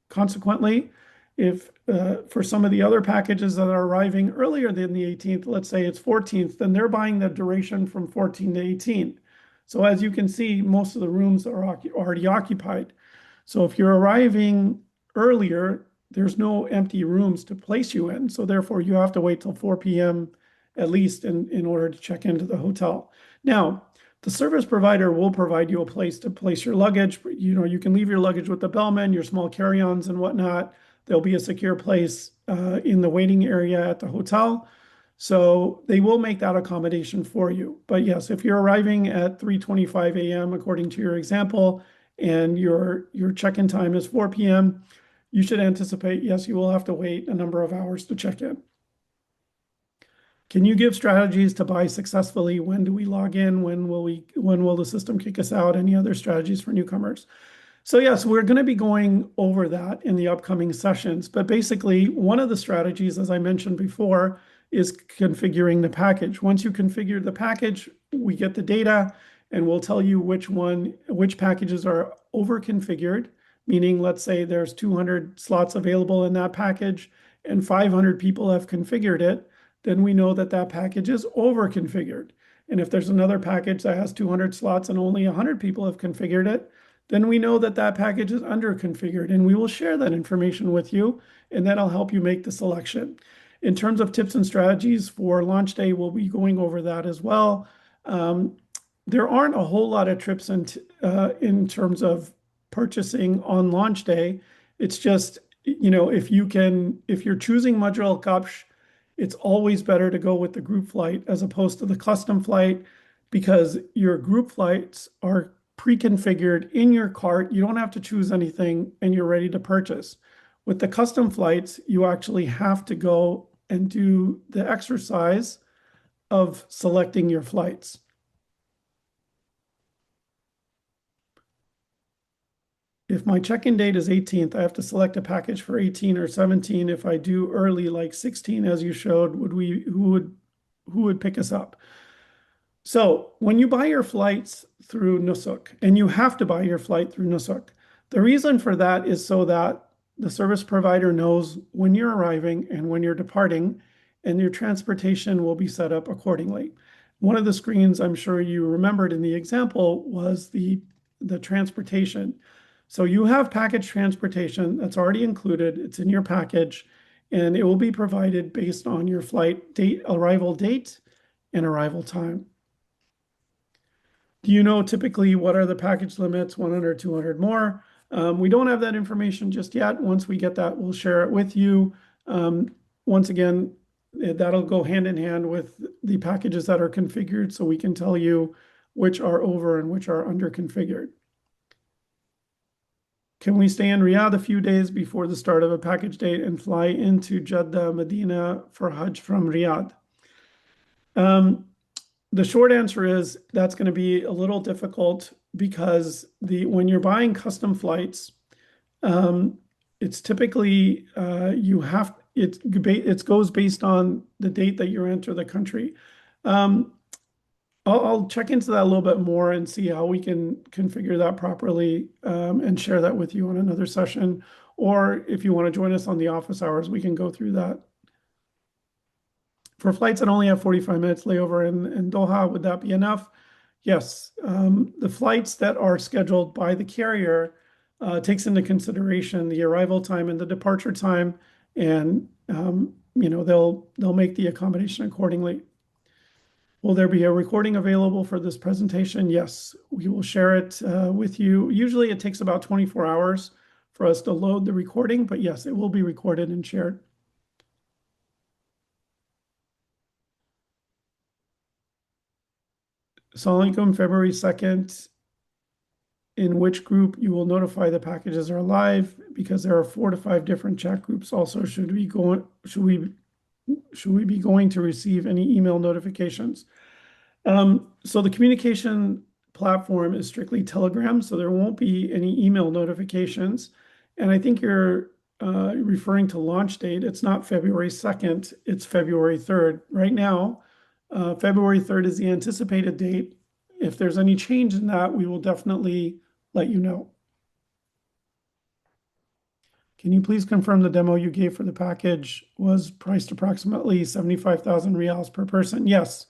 Consequently, if for some of the other packages that are arriving earlier than the 18th, let's say it's 14th, then they're buying the duration from 14 to 18. So as you can see, most of the rooms are already occupied. So if you're arriving earlier, there's no empty rooms to place you in. So therefore, you have to wait till 4 p.m. at least in order to check into the hotel. Now, the service provider will provide you a place to place your luggage. You can leave your luggage with the bellman, your small carry-ons and whatnot. There'll be a secure place in the waiting area at the hotel. So they will make that accommodation for you. But yes, if you're arriving at 3:25 a.m., according to your example, and your check-in time is 4 p.m., you should anticipate, yes, you will have to wait a number of hours to check in. Can you give strategies to buy successfully? When do we log in? When will the system kick us out? Any other strategies for newcomers? So yes, we're going to be going over that in the upcoming sessions. But basically, one of the strategies, as I mentioned before, is configuring the package. Once you configure the package, we get the data and we'll tell you which packages are over configured, meaning let's say there's 200 slots available in that package and 500 people have configured it, then we know that that package is over configured. And if there's another package that has 200 slots and only 100 people have configured it, then we know that that package is under configured, and we will share that information with you, and that'll help you make the selection. In terms of tips and strategies for launch day, we'll be going over that as well. There aren't a whole lot of trips in terms of purchasing on launch day. It's just, if you're choosing Majr Al Kapsh, it's always better to go with the group flight as opposed to the custom flight, because your group flights are pre-configured in your cart. You don't have to choose anything and you're ready to purchase. With the custom flights, you actually have to go and do the exercise of selecting your flights. If my check-in date is 18th, I have to select a package for 18 or 17. If I do early, like 16, as you showed, who would pick us up? So when you buy your flights through Nusuk, and you have to buy your flight through Nusuk, the reason for that is so that the service provider knows when you're arriving and when you're departing, and your transportation will be set up accordingly. One of the screens I'm sure you remembered in the example was the transportation. So you have package transportation that's already included. It's in your package, and it will be provided based on your flight date, arrival date, and arrival time. Do you know typically what are the package limits, 100, 200 more? We don't have that information just yet. Once we get that, we'll share it with you. Once again, that'll go hand in hand with the packages that are configured so we can tell you which are over and which are under configured. Can we stay in Riyadh a few days before the start of a package date and fly into Jeddah, Medina for Hajj from Riyadh? The short answer is that's going to be a little difficult because when you're buying custom flights, it's typically it goes based on the date that you enter the country. I'll check into that a little bit more and see how we can configure that properly, and share that with you on another session. Or if you want to join us on the office hours, we can go through that. For flights that only have 45 minutes layover in Doha, would that be enough? Yes. The flights that are scheduled by the carrier takes into consideration the arrival time and the departure time, and they'll make the accommodation accordingly. Will there be a recording available for this presentation? Yes, we will share it with you. Usually it takes about 24 hours for us to load the recording, but yes, it will be recorded and shared. Assalamu alaikum, February 2nd. In which group you will notify the packages are live, because there are 4 to 5 different chat groups. Also, should we be going to receive any email notifications? So the communication platform is strictly Telegram, so there won't be any email notifications. And I think you're referring to launch date. It's not February 2nd, it's February 3rd. Right now, February 3rd is the anticipated date. If there's any change in that, we will definitely let you know. Can you please confirm the demo you gave for the package was priced approximately 75,000 riyals per person? Yes.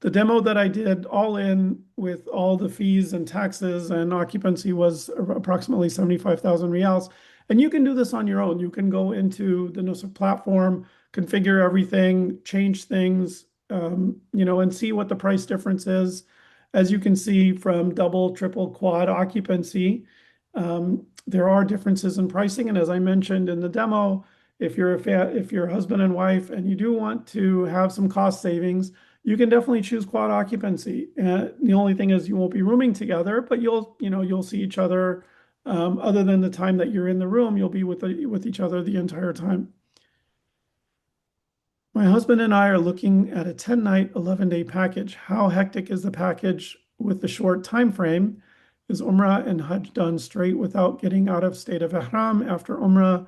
The demo that I did all in with all the fees and taxes and occupancy was approximately 75,000 riyals. And you can do this on your own. You can go into the Nusuk platform, configure everything, change things, and see what the price difference is. As you can see from double, triple, quad occupancy, there are differences in pricing. And as I mentioned in the demo, if you're husband and wife and you do want to have some cost savings, you can definitely choose quad occupancy. The only thing is you won't be rooming together, but you'll see each other. Other than the time that you're in the room, you'll be with each other the entire time. My husband and I are looking at a 10-night, 11-day package. How hectic is the package with the short time frame? Is Umrah and Hajj done straight without getting out of state of Ihram after Umrah?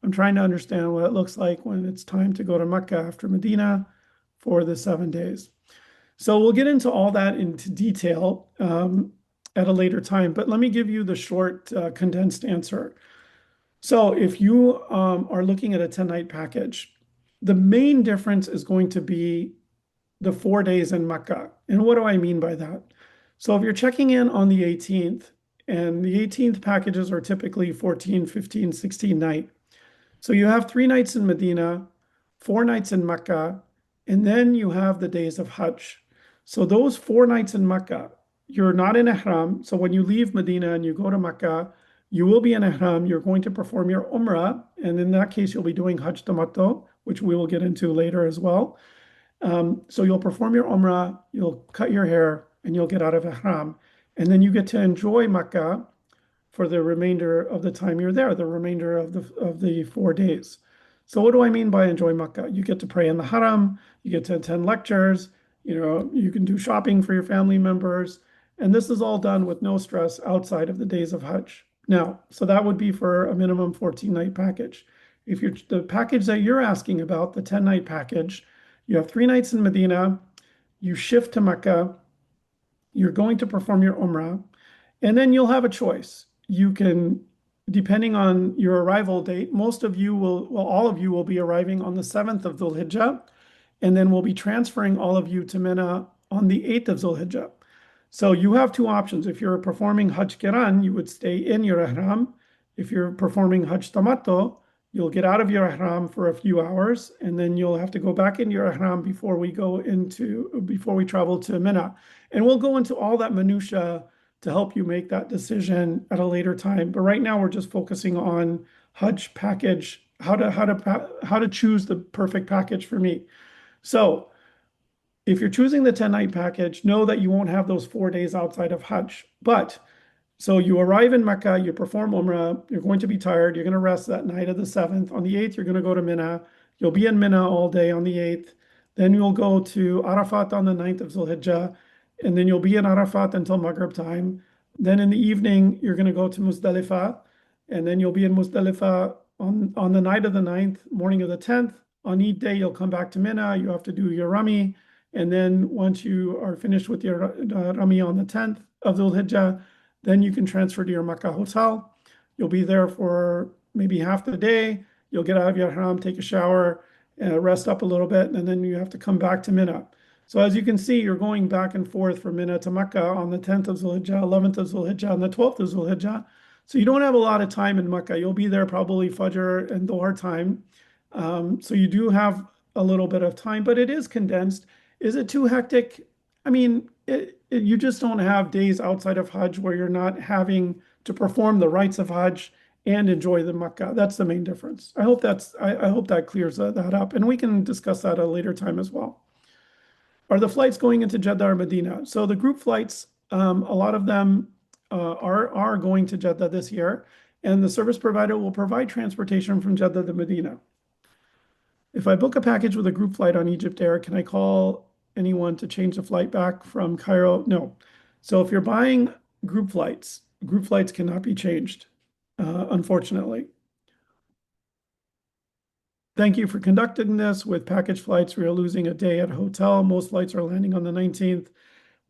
I'm trying to understand what it looks like when it's time to go to Mecca after Medina for the 7 days. So we'll get into all that into detail at a later time, but let me give you the short, condensed answer. So if you are looking at a 10-night package, the main difference is going to be the 4 days in Mecca. And what do I mean by that? So if you're checking in on the 18th, and the 18th packages are typically 14, 15, 16 night. So you have 3 nights in Medina, 4 nights in Mecca, and then you have the days of Hajj. So those 4 nights in Mecca, you're not in Ihram. So when you leave Medina and you go to Mecca, you will be in Ihram. You're going to perform your Umrah. And in that case, you'll be doing Hajj Tamattu, which we will get into later as well. So you'll perform your Umrah, you'll cut your hair, and you'll get out of Ihram. And then you get to enjoy Mecca for the remainder of the time you're there, the remainder of the 4 days. So what do I mean by enjoy Mecca? You get to pray in the Haram, you get to attend lectures, you can do shopping for your family members, and this is all done with no stress outside of the days of Hajj. Now, so that would be for a minimum 14-night package. If you're the package that you're asking about, the 10-night package, you have 3 nights in Medina, you shift to Mecca, you're going to perform your Umrah, and then you'll have a choice. You can, depending on your arrival date, all of you will be arriving on the 7th of Dhul Hijjah, and then we'll be transferring all of you to Mina on the 8th of Dhul Hijjah. So you have 2 options. If you're performing Hajj Qiran, you would stay in your Ihram. If you're performing Hajj Tamattu, you'll get out of your Ihram for a few hours, and then you'll have to go back into your Ihram before we travel to Mina. And we'll go into all that minutia to help you make that decision at a later time. But right now we're just focusing on Hajj package, how to choose the perfect package for me. So if you're choosing the 10 night package, know that you won't have those 4 days outside of Hajj. But so you arrive in Mecca, you perform Umrah, you're going to be tired, you're going to rest that night of the 7th. On the 8th, you're going to go to Mina. You'll be in Mina all day on the 8th. Then you'll go to Arafat on the 9th of Zulhijjah, and then you'll be in Arafat until Maghrib time. Then in the evening, you're going to go to Muzdalifah, and then you'll be in Muzdalifah on the night of the 9th, morning of the 10th. On Eid day, you'll come back to Mina. You have to do your Rami. And then once you are finished with your Rami on the 10th of Zulhijjah, then you can transfer to your Makkah hotel. You'll be there for maybe half the day. You'll get out of your haram, take a shower, rest up a little bit, and then you have to come back to Mina. So as you can see, you're going back and forth from Mina to Makkah on the 10th of Zulhijjah, 11th of Zulhijjah, and the 12th of Zulhijjah. So you don't have a lot of time in Makkah. You'll be there probably Fajr and Dhuhr time. So you do have a little bit of time, but it is condensed. Is it too hectic? I mean, you just don't have days outside of Hajj where you're not having to perform the rites of Hajj and enjoy the Makkah. That's the main difference. I hope that clears that up, and we can discuss that at a later time as well. Are the flights going into Jeddah or Medina? So the group flights, a lot of them are going to Jeddah this year, and the service provider will provide transportation from Jeddah to Medina. If I book a package with a group flight on Egypt Air, can I call anyone to change the flight back from Cairo? No. So if you're buying group flights cannot be changed, unfortunately. Thank you for conducting this. With package flights, we are losing a day at a hotel. Most flights are landing on the 19th,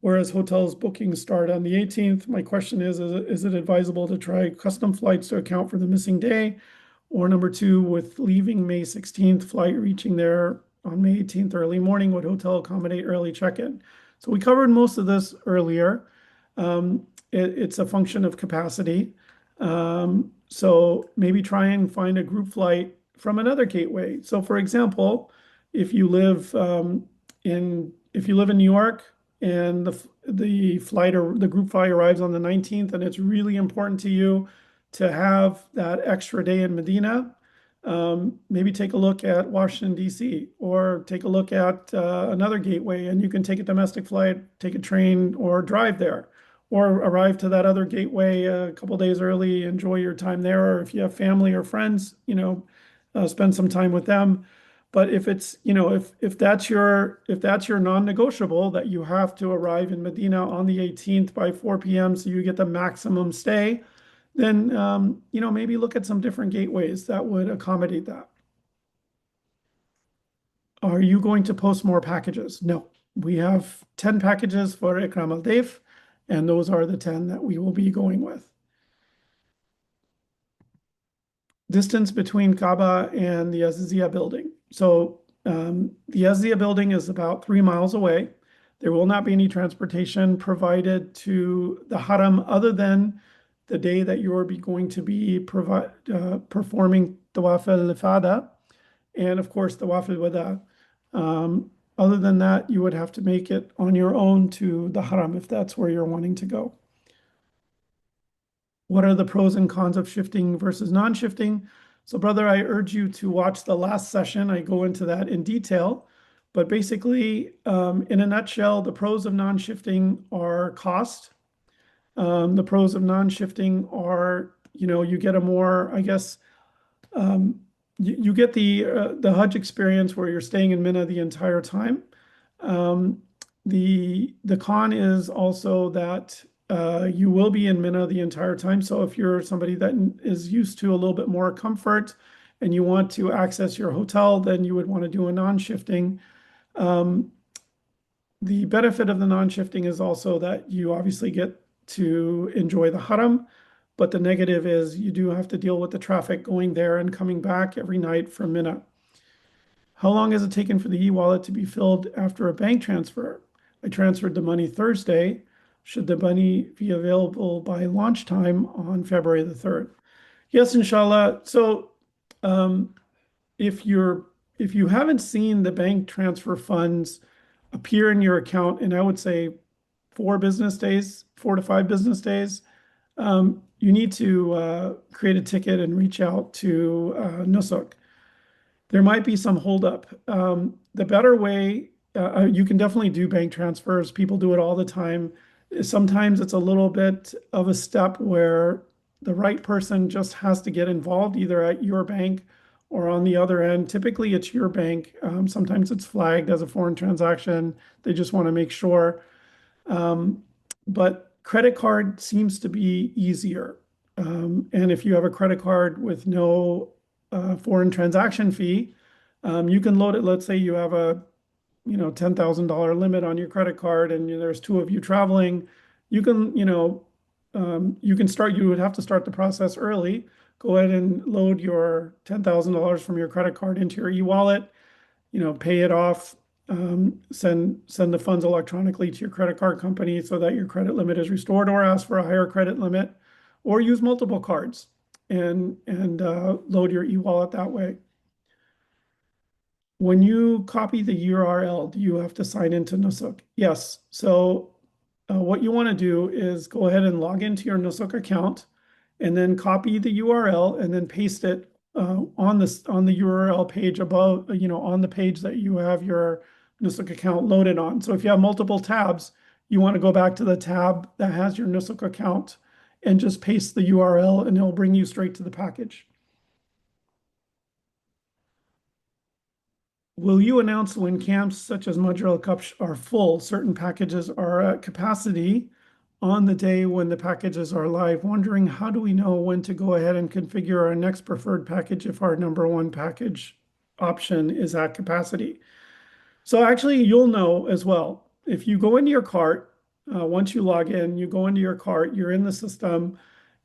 whereas hotels bookings start on the 18th. My question is it advisable to try custom flights to account for the missing day? Or number two, with leaving May 16th, flight reaching there on May 18th early morning, would hotel accommodate early check-in? So we covered most of this earlier. It's a function of capacity. So maybe try and find a group flight from another gateway. So for example, if you live in New York and the flight or the group flight arrives on the 19th and it's really important to you to have that extra day in Medina, maybe take a look at Washington, D.C., or take a look at another gateway, and you can take a domestic flight, take a train, or drive there, or arrive to that other gateway a couple days early, enjoy your time there, or if you have family or friends, spend some time with them. But if it's, if that's your non-negotiable that you have to arrive in Medina on the 18th by 4 p.m. so you get the maximum stay, then maybe look at some different gateways that would accommodate that. Are you going to post more packages? No, we have 10 packages for Ikram al-Dayf, and those are the 10 that we will be going with. Distance between Kaaba and the Azizia building. So the Azizia building is about 3 miles away. There will not be any transportation provided to the Haram other than the day that you are going to be performing Tawaf al-Ifada and of course Tawaf al-Wada. Other than that, you would have to make it on your own to the Haram if that's where you're wanting to go. What are the pros and cons of shifting versus non-shifting? So brother, I urge you to watch the last session. I go into that in detail, but basically, in a nutshell, the pros of non-shifting are cost. The pros of non-shifting are, you get a more, I guess, you get the Hajj experience where you're staying in Mina the entire time. The con is also that you will be in Mina the entire time. So if you're somebody that is used to a little bit more comfort and you want to access your hotel, then you would want to do a non-shifting. The benefit of the non-shifting is also that you obviously get to enjoy the Haram, but the negative is you do have to deal with the traffic going there and coming back every night from Mina. How long has it taken for the e-wallet to be filled after a bank transfer? I transferred the money Thursday. Should the money be available by launch time on February the 3rd? Yes, inshallah. So if you haven't seen the bank transfer funds appear in your account, and I would say 4 business days, 4 to 5 business days, you need to create a ticket and reach out to Nusuk. There might be some holdup. The better way, you can definitely do bank transfers. People do it all the time. Sometimes it's a little bit of a step where the right person just has to get involved either at your bank or on the other end. Typically, it's your bank. Sometimes it's flagged as a foreign transaction. They just want to make sure. Um, but credit card seems to be easier. And if you have a credit card with no foreign transaction fee, you can load it. Let's say you have a $10,000 limit on your credit card, and there's two of you traveling. You can you can start. You would have to start the process early. Go ahead and load your $10,000 from your credit card into your e-wallet, pay it off, send the funds electronically to your credit card company so that your credit limit is restored, or ask for a higher credit limit, or use multiple cards and load your e-wallet that way. When you copy the URL, do you have to sign into Nusuk? Yes. So what you want to do is go ahead and log into your Nusuk account and then copy the URL and then paste it on the URL page above, on the page that you have your Nusuk account loaded on. So if you have multiple tabs, you want to go back to the tab that has your Nusuk account and just paste the URL, and it'll bring you straight to the package. Will you announce when camps such as Montreal Cup are full, certain packages are at capacity on the day when the packages are live? Wondering, how do we know when to go ahead and configure our next preferred package if our number one package option is at capacity? So actually, you'll know as well. If you go into your cart, once you log in, you go into your cart, you're in the system,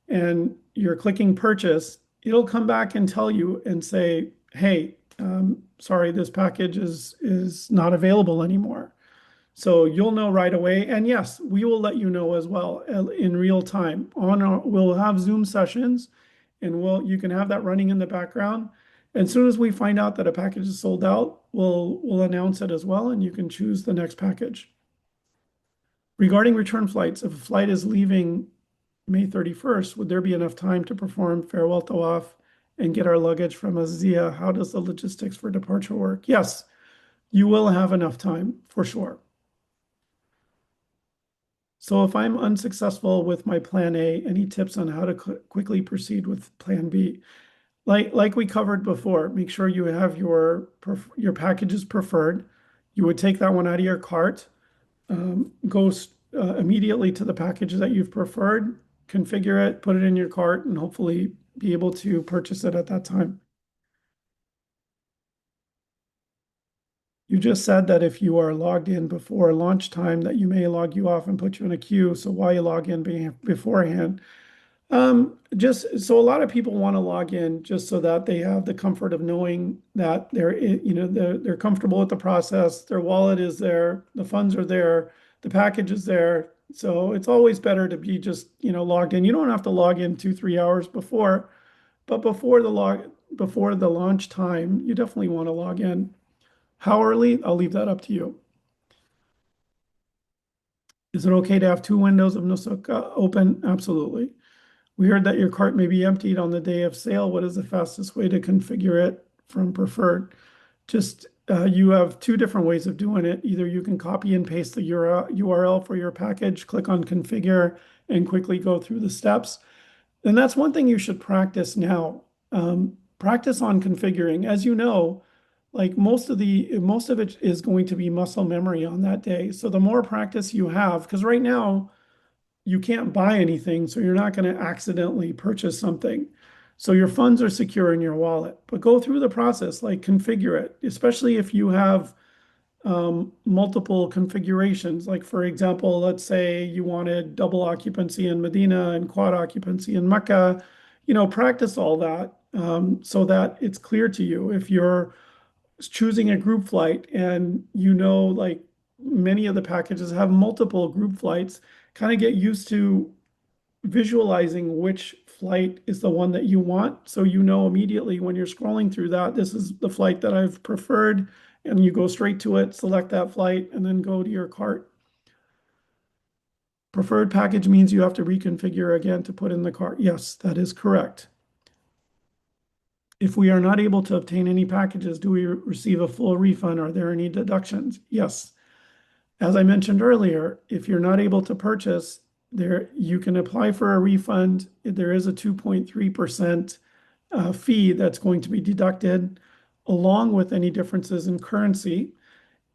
and you're clicking purchase, it'll come back and tell you and say, hey, sorry, this package is not available anymore. So you'll know right away. And yes, we will let you know as well in real time. We'll have Zoom sessions, and you can have that running in the background. As soon as we find out that a package is sold out, we'll announce it as well, and you can choose the next package. Regarding return flights, if a flight is leaving May 31st, would there be enough time to perform farewell tawaf and get our luggage from Azia? How does the logistics for departure work? Yes, you will have enough time for sure. So if I'm unsuccessful with my plan A, any tips on how to quickly proceed with plan B? Like we covered before, make sure you have your packages preferred. You would take that one out of your cart, go immediately to the package that you've preferred, configure it, put it in your cart, and hopefully be able to purchase it at that time. You just said that if you are logged in before launch time, that you may log you off and put you in a queue. So why you log in beforehand? Just so a lot of people want to log in just so that they have the comfort of knowing that they're comfortable with the process, their wallet is there, the funds are there, the package is there. So it's always better to be just, logged in. You don't have to log in 2, 3 hours before, but before the launch time, you definitely want to log in. How early? I'll leave that up to you. Is it okay to have 2 windows of Nusuk open? Absolutely. We heard that your cart may be emptied on the day of sale. What is the fastest way to configure it from preferred? Just you have 2 different ways of doing it. Either you can copy and paste the URL for your package, click on configure, and quickly go through the steps. And that's one thing you should practice now. Practice on configuring. As you know, like most of it is going to be muscle memory on that day. So the more practice you have, because right now you can't buy anything, so you're not going to accidentally purchase something. So your funds are secure in your wallet, but go through the process, like configure it, especially if you have multiple configurations. Like for example, let's say you wanted double occupancy in Medina and quad occupancy in Mecca, practice all that so that it's clear to you. If you're choosing a group flight and like many of the packages have multiple group flights, kind of get used to visualizing which flight is the one that you want. So immediately when you're scrolling through that, this is the flight that I've preferred, and you go straight to it, select that flight, and then go to your cart. Preferred package means you have to reconfigure again to put in the cart. Yes, that is correct. If we are not able to obtain any packages, do we receive a full refund? Are there any deductions? Yes. As I mentioned earlier, if you're not able to purchase, you can apply for a refund. There is a 2.3% fee that's going to be deducted along with any differences in currency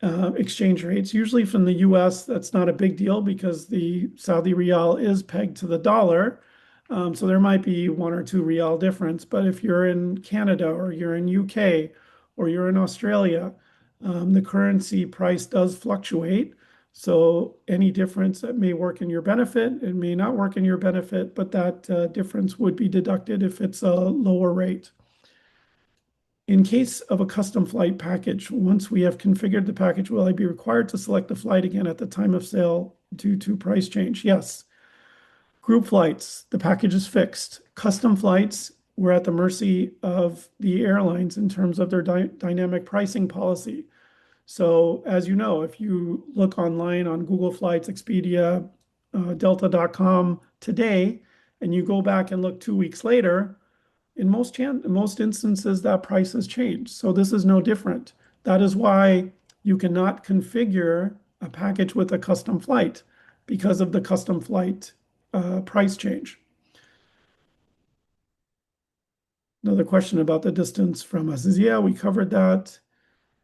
exchange rates. Usually from the US, that's not a big deal because the Saudi riyal is pegged to the dollar. So there might be 1 or 2 riyal difference. But if you're in Canada or you're in UK or you're in Australia, the currency price does fluctuate. So any difference that may work in your benefit, it may not work in your benefit, but that difference would be deducted if it's a lower rate. In case of a custom flight package, once we have configured the package, will I be required to select the flight again at the time of sale due to price change? Yes. Group flights, the package is fixed. Custom flights, we're at the mercy of the airlines in terms of their dynamic pricing policy. So, as you know, if you look online on Google Flights, Expedia, Delta.com today, and you go back and look 2 weeks later, in most instances, that price has changed. So this is no different. That is why you cannot configure a package with a custom flight because of the custom flight price change. Another question about the distance from Azizia, we covered that.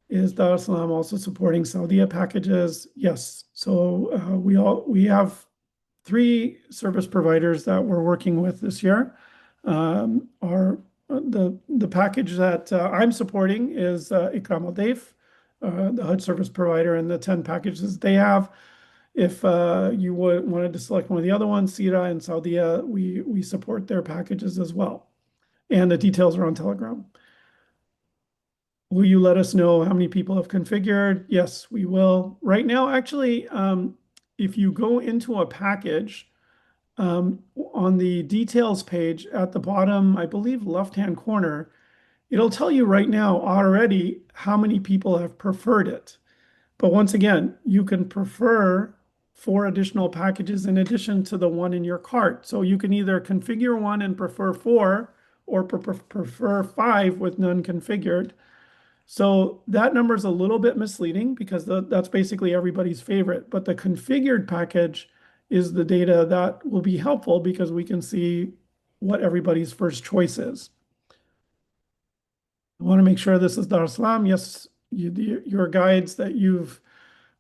Is Dar es Salaam also supporting Saudia packages? Yes. So we have 3 service providers that we're working with this year. Our the package that I'm supporting is Ikram Al Daif, the Hajj service provider, and the 10 packages they have. If you wanted to select one of the other ones, Sira and Saudia, we support their packages as well. And the details are on Telegram. Will you let us know how many people have configured? Yes, we will. Right now, actually, if you go into a package, on the details page at the bottom, I believe left-hand corner, it'll tell you right now already how many people have preferred it. But once again, you can prefer 4 additional packages in addition to the one in your cart. So you can either configure one and prefer 4 or prefer 5 with none configured. So that number is a little bit misleading because that's basically everybody's favorite. But the configured package is the data that will be helpful because we can see what everybody's first choice is. I want to make sure this is Dar es Salaam. Yes, your guides that you've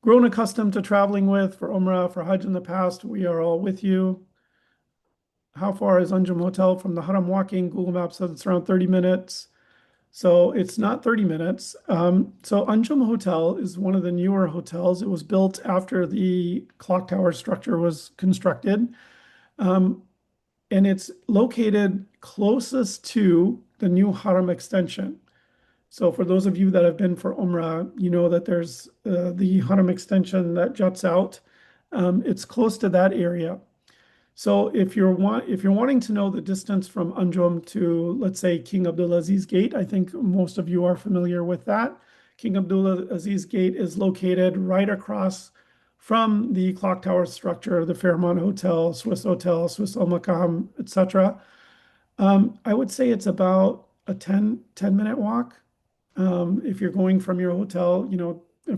grown accustomed to traveling with for Umrah, for Hajj in the past, we are all with you. How far is Anjum Hotel from the Haram walking? Google Maps says it's around 30 minutes. So it's not 30 minutes. So Anjum Hotel is one of the newer hotels. It was built after the clock tower structure was constructed. And it's located closest to the new Haram extension. So for those of you that have been for Umrah, you know that there's the Haram extension that juts out. It's close to that area. So if you're wanting to know the distance from Anjum to, let's say, King Abdulaziz Gate, I think most of you are familiar with that. King Abdulaziz Gate is located right across from the clock tower structure, the Fairmont Hotel, Swiss Al Makam, etc. I would say it's about a 10-minute walk. If you're going from your hotel,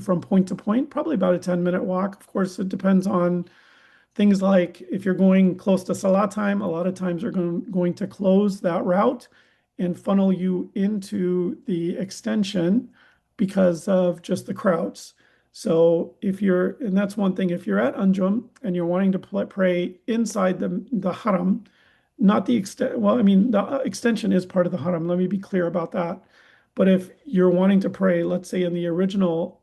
from point to point, probably about a 10-minute walk. Of course, it depends on things like if you're going close to Salah time, a lot of times they're going to close that route and funnel you into the extension because of just the crowds. So and that's one thing, if you're at Anjum and you're wanting to pray inside the Haram, not the extent, well, I mean, the extension is part of the Haram. Let me be clear about that. But if you're wanting to pray, let's say in the original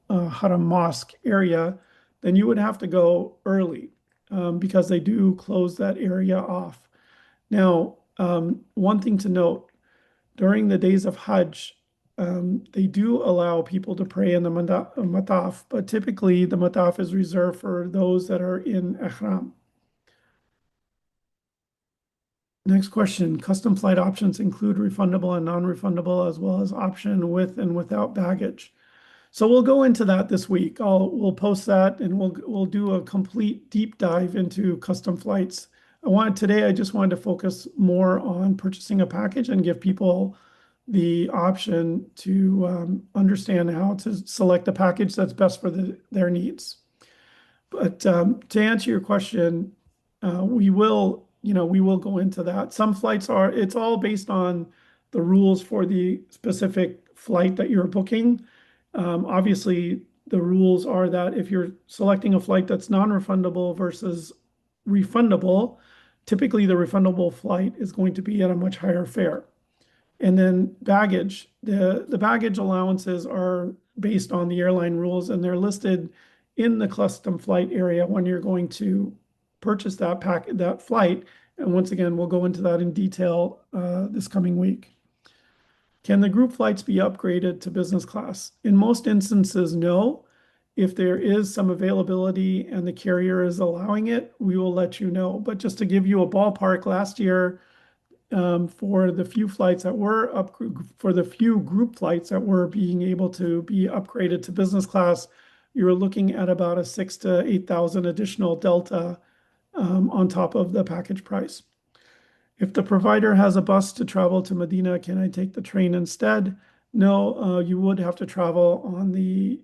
Haram Mosque area, then you would have to go early because they do close that area off. Now, one thing to note, during the days of Hajj, they do allow people to pray in the mataf, but typically the mataf is reserved for those that are in ihram. Next question, custom flight options include refundable and non-refundable as well as option with and without baggage. So we'll go into that this week. We'll post that and we'll do a complete deep dive into custom flights. I just wanted to focus more on purchasing a package and give people the option to understand how to select a package that's best for their needs. But to answer your question, we will go into that. It's all based on the rules for the specific flight that you're booking. Obviously, the rules are that if you're selecting a flight that's non-refundable versus refundable, typically the refundable flight is going to be at a much higher fare. And then baggage, the baggage allowances are based on the airline rules and they're listed in the custom flight area when you're going to purchase that flight. And once again, we'll go into that in detail this coming week. Can the group flights be upgraded to business class? In most instances, no. If there is some availability and the carrier is allowing it, we will let you know. But just to give you a ballpark, last year, for the few group flights that were being able to be upgraded to business class, you're looking at about a 6,000 to 8,000 additional delta on top of the package price. If the provider has a bus to travel to Medina, can I take the train instead? No, you would have to travel on the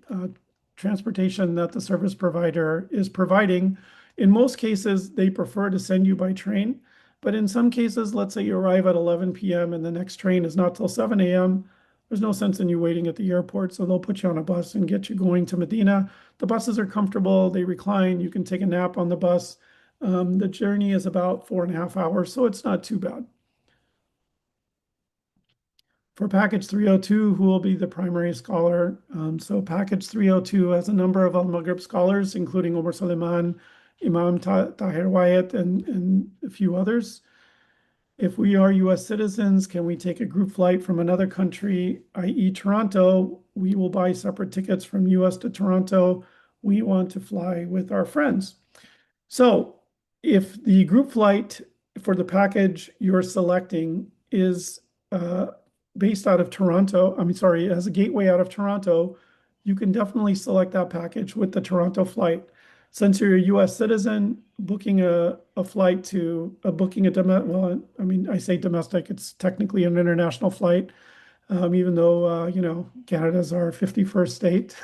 transportation that the service provider is providing. In most cases, they prefer to send you by train, but in some cases, let's say you arrive at 11 p.m. and the next train is not till 7 a.m., there's no sense in you waiting at the airport, so they'll put you on a bus and get you going to Medina. The buses are comfortable, they recline, you can take a nap on the bus. The journey is about 4.5 hours, so it's not too bad. For package 302, who will be the primary scholar? So package 302 has a number of Al-Maghrib scholars, including Omar Suleiman, Imam Tahir Wayat, and a few others. If we are US citizens, can we take a group flight from another country, i.e. Toronto? We will buy separate tickets from US to Toronto. We want to fly with our friends. So if the group flight for the package you're selecting is based out of Toronto, has a gateway out of Toronto, you can definitely select that package with the Toronto flight. Since you're a US citizen, booking a flight to booking a I say domestic, it's technically an international flight, even though Canada's our 51st state.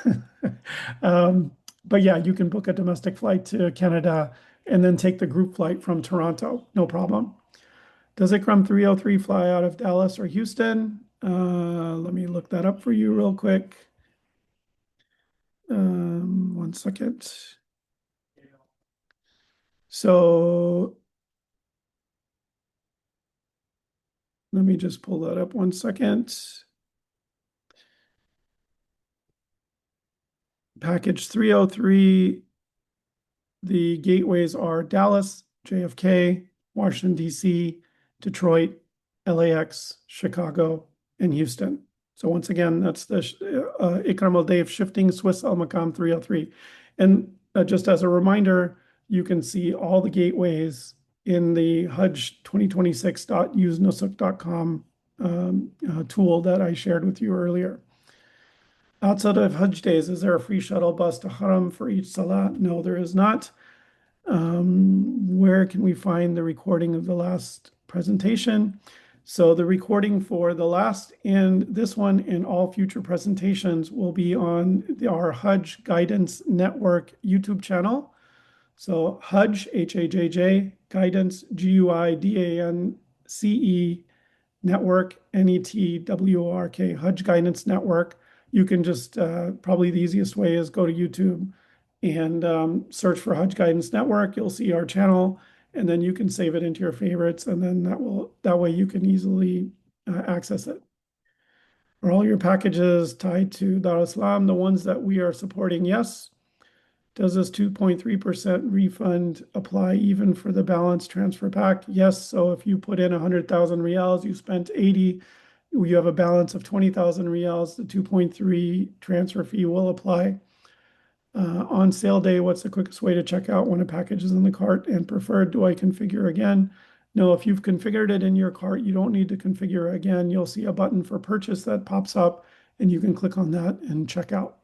But yeah, you can book a domestic flight to Canada and then take the group flight from Toronto, no problem. Does Ikram 303 fly out of Dallas or Houston? Let me look that up for you real quick. 1 second. So let me just pull that up 1 second. Package 303, the gateways are Dallas, JFK, Washington, D.C., Detroit, LAX, Chicago, and Houston. So once again, that's the Ikram al-Dayf shifting Swiss Al-Makam 303. And just as a reminder, you can see all the gateways in the Hajj 2026.usenusuk.com tool that I shared with you earlier. Outside of Hajj days, is there a free shuttle bus to Haram for each Salat? No, there is not. Where can we find the recording of the last presentation? So the recording for the last and this one and all future presentations will be on our Hajj Guidance Network YouTube channel. So Hajj, H-A-J-J, Guidance, G-U-I-D-A-N-C-E, Network, N-E-T-W-O-R-K, Hajj Guidance Network. You can just, probably the easiest way is go to YouTube and search for Hajj Guidance Network. You'll see our channel, and then you can save it into your favorites, and then that way you can easily access it. Are all your packages tied to Dar Islam, the ones that we are supporting? Yes. Does this 2.3% refund apply even for the balance transfer pack? Yes. So if you put in 100,000 riyals, you spent 80, you have a balance of 20,000 riyals, the 2.3 transfer fee will apply. On sale day, what's the quickest way to check out when a package is in the cart? And preferred, do I configure again? No, if you've configured it in your cart, you don't need to configure again. You'll see a button for purchase that pops up, and you can click on that and check out.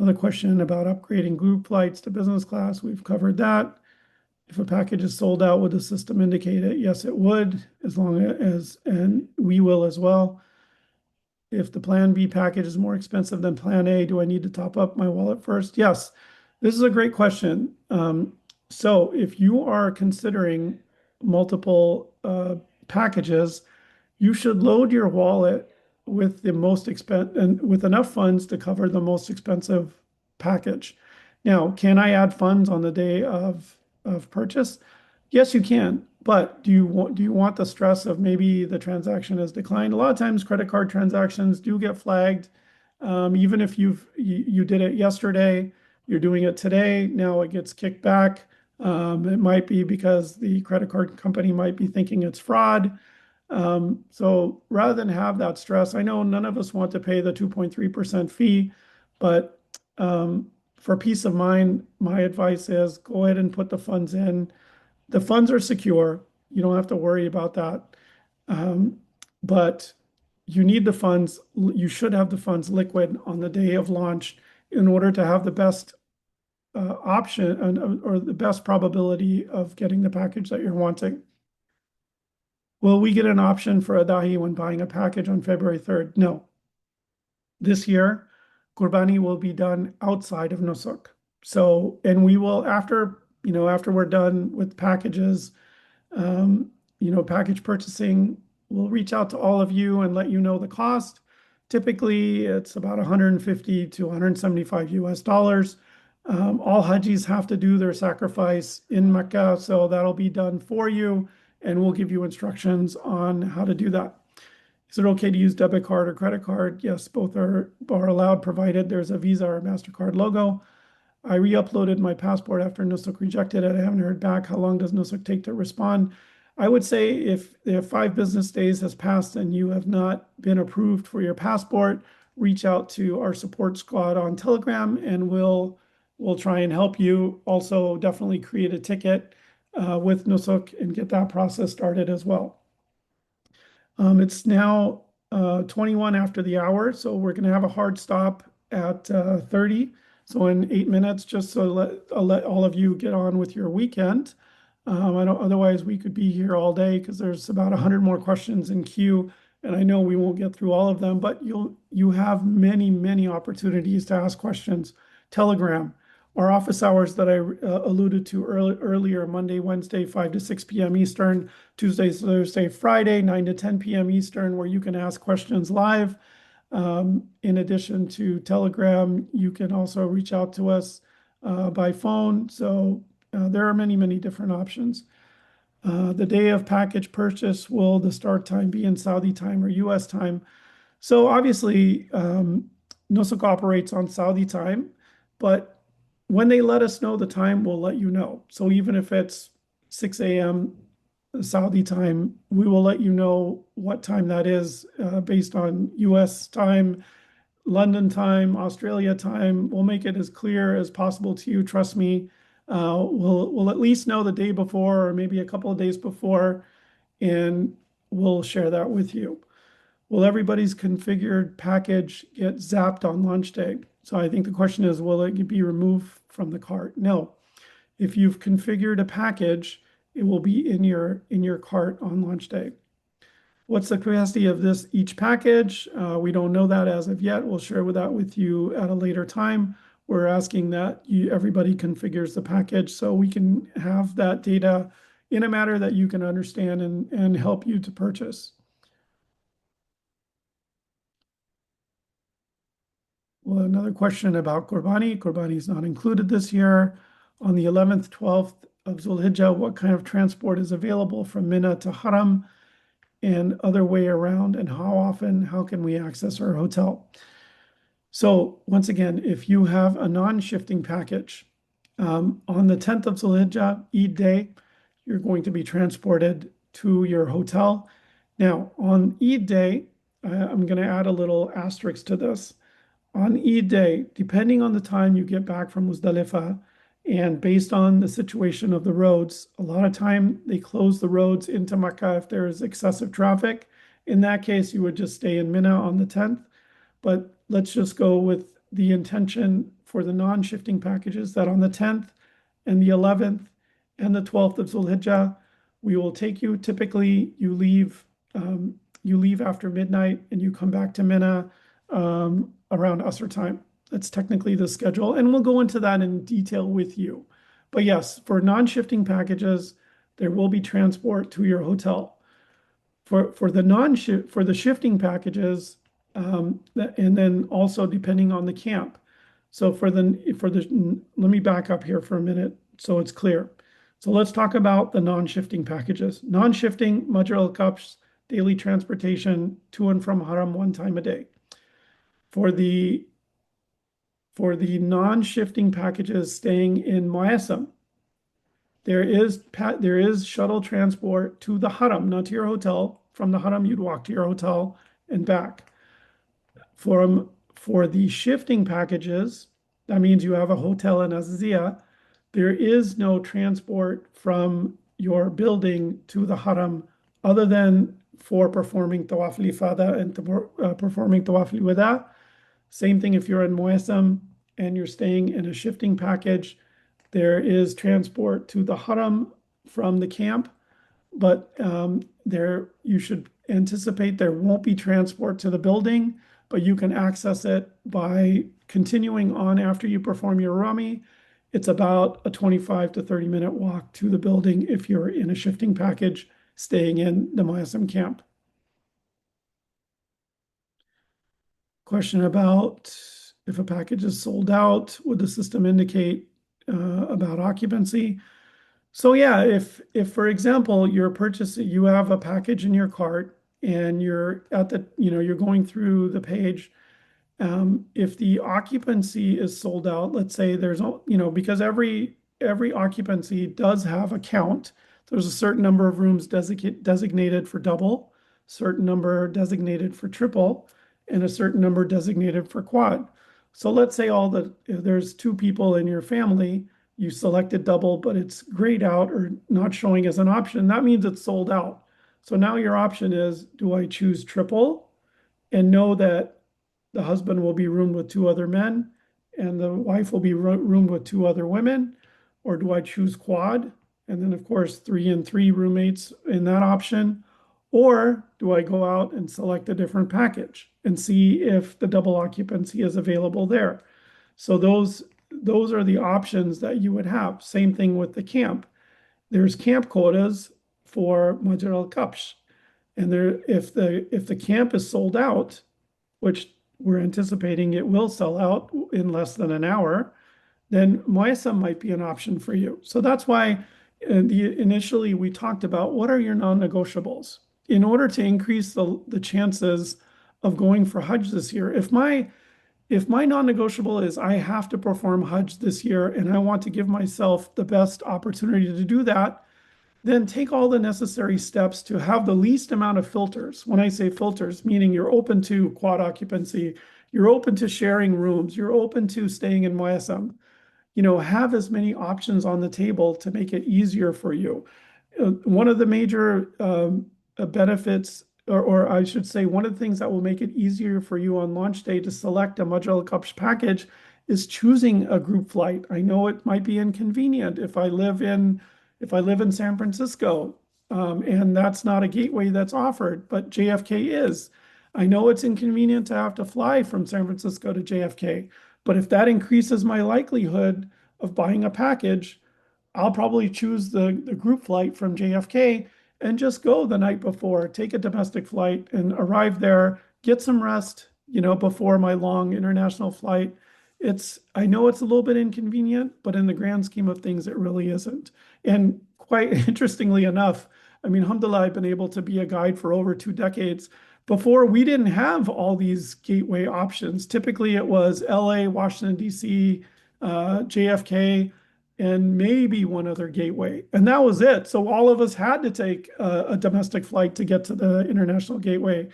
Another question about upgrading group flights to business class. We've covered that. If a package is sold out, would the system indicate it? Yes, it would, as long as, and we will as well. If the Plan B package is more expensive than Plan A, do I need to top up my wallet first? Yes, this is a great question. So if you are considering multiple packages, you should load your wallet with the most expensive and with enough funds to cover the most expensive package. Now, can I add funds on the day of purchase? Yes, you can. But do you want the stress of maybe the transaction has declined? A lot of times, credit card transactions do get flagged. Even if you did it yesterday, you're doing it today. Now it gets kicked back. It might be because the credit card company might be thinking it's fraud. So rather than have that stress, I know none of us want to pay the 2.3% fee, but for peace of mind, my advice is go ahead and put the funds in. The funds are secure. You don't have to worry about that. Um, but you need the funds. You should have the funds liquid on the day of launch in order to have the best option or the best probability of getting the package that you're wanting. Will we get an option for Adahi when buying a package on February 3rd? No. This year, Qurbani will be done outside of Nusuk. So, and we will, after we're done with packages, um, package purchasing, we'll reach out to all of you and let you know the cost. Typically, it's about 150 to 175 US dollars. All Hajis have to do their sacrifice in Mecca, so that'll be done for you, and we'll give you instructions on how to do that. Is it okay to use debit card or credit card? Yes, both are allowed, provided there's a Visa or MasterCard logo. I re-uploaded my passport after Nusuk rejected it. I haven't heard back. How long does Nusuk take to respond? I would say if 5 business days has passed and you have not been approved for your passport, reach out to our support squad on Telegram and we'll try and help you. Also, definitely create a ticket with Nusuk and get that process started as well. It's now 21 after the hour, so we're going to have a hard stop at 30. So in 8 minutes, just so I'll let all of you get on with your weekend. I don't, otherwise we could be here all day because there's about 100 more questions in queue, and I know we won't get through all of them, but you have many opportunities to ask questions. Telegram, our office hours that I alluded to earlier, Monday, Wednesday, 5 to 6 p.m. Eastern, Tuesday, Thursday, Friday, 9 to 10 p.m. Eastern, where you can ask questions live. In addition to Telegram, you can also reach out to us by phone. So there are many different options. The day of package purchase, will the start time be in Saudi time or US time? So obviously, Nusuk operates on Saudi time, but when they let us know the time, we'll let you know. So even if it's 6 a.m. Saudi time, we will let you know what time that is based on US time, London time, Australia time. We'll make it as clear as possible to you. Trust me. We'll at least know the day before or maybe a couple of days before, and we'll share that with you. Will everybody's configured package get zapped on launch day? So I think the question is, will it be removed from the cart? No. If you've configured a package, it will be in your cart on launch day. What's the capacity of each package? We don't know that as of yet. We'll share that with you at a later time. We're asking that everybody configures the package so we can have that data in a manner that you can understand and help you to purchase. Well, another question about Qurbani. Qurbani is not included this year. On the 11th, 12th of Zulhijjah, what kind of transport is available from Mina to Haram and other way around, and how often, how can we access our hotel? So once again, if you have a non-shifting package, on the 10th of Zulhijjah, Eid day, you're going to be transported to your hotel. Now, on Eid day, I'm going to add a little asterisk to this. On Eid day, depending on the time you get back from Muzdalifah, and based on the situation of the roads, a lot of time they close the roads into Makkah if there is excessive traffic. In that case, you would just stay in Mina on the 10th. But let's just go with the intention for the non-shifting packages that on the 10th and the 11th and the 12th of Zulhijjah, we will take you. Typically, you leave after midnight and you come back to Mina around Asr time. That's technically the schedule, and we'll go into that in detail with you. But yes, for non-shifting packages, there will be transport to your hotel. For the non-shift for the shifting packages, and then also depending on the camp. So let me back up here for a minute so it's clear. So let's talk about the non-shifting packages. Non-shifting Majr al-Kabsh, daily transportation to and from Haram one time a day. For the non-shifting packages staying in Muassam, there is shuttle transport to the Haram, not to your hotel. From the Haram, you'd walk to your hotel and back. For the shifting packages, that means you have a hotel in Azizia. There is no transport from your building to the Haram other than for performing Tawaf al-Ifada and performing Tawaf al-Wada. Same thing if you're in Muassam and you're staying in a shifting package. There is transport to the Haram from the camp, but you should anticipate there won't be transport to the building, but you can access it by continuing on after you perform your Rami. It's about a 25 to 30-minute walk to the building if you're in a shifting package staying in the Muassam camp. Question about if a package is sold out, would the system indicate about occupancy? So yeah, if for example you have a package in your cart and you're you're going through the page, if the occupancy is sold out, let's say because every occupancy does have a count. There's a certain number of rooms designated for double, certain number designated for triple, and a certain number designated for quad. So let's say there's two people in your family, you selected double, but it's grayed out or not showing as an option. That means it's sold out. So now your option is, do I choose triple and know that the husband will be roomed with two other men and the wife will be roomed with two other women? Or do I choose quad? And then of course, 3 and 3 roommates in that option. Or do I go out and select a different package and see if the double occupancy is available there? So those are the options that you would have. Same thing with the camp. There's camp quotas for Majr al-Kabsh. And if the camp is sold out, which we're anticipating it will sell out in less than an hour, then Muassam might be an option for you. So that's why initially we talked about what are your non-negotiables in order to increase the chances of going for Hajj this year. If my non-negotiable is I have to perform Hajj this year and I want to give myself the best opportunity to do that, then take all the necessary steps to have the least amount of filters. When I say filters, meaning you're open to quad occupancy, you're open to sharing rooms, you're open to staying in Muassam. Have as many options on the table to make it easier for you. One of the major benefits, or I should say, one of the things that will make it easier for you on launch day to select a Majr al-Kabsh package is choosing a group flight. I know it might be inconvenient if I live in San Francisco, and that's not a gateway that's offered, but JFK is. I know it's inconvenient to have to fly from San Francisco to JFK, but if that increases my likelihood of buying a package, I'll probably choose the group flight from JFK and just go the night before, take a domestic flight and arrive there, get some rest, before my long international flight. I know it's a little bit inconvenient, but in the grand scheme of things, it really isn't. And quite interestingly enough, I mean, alhamdulillah, I've been able to be a guide for over 2 decades. Before, we didn't have all these gateway options. Typically, it was LA, Washington, D.C., JFK, and maybe one other gateway. And that was it. So all of us had to take a domestic flight to get to the international gateway.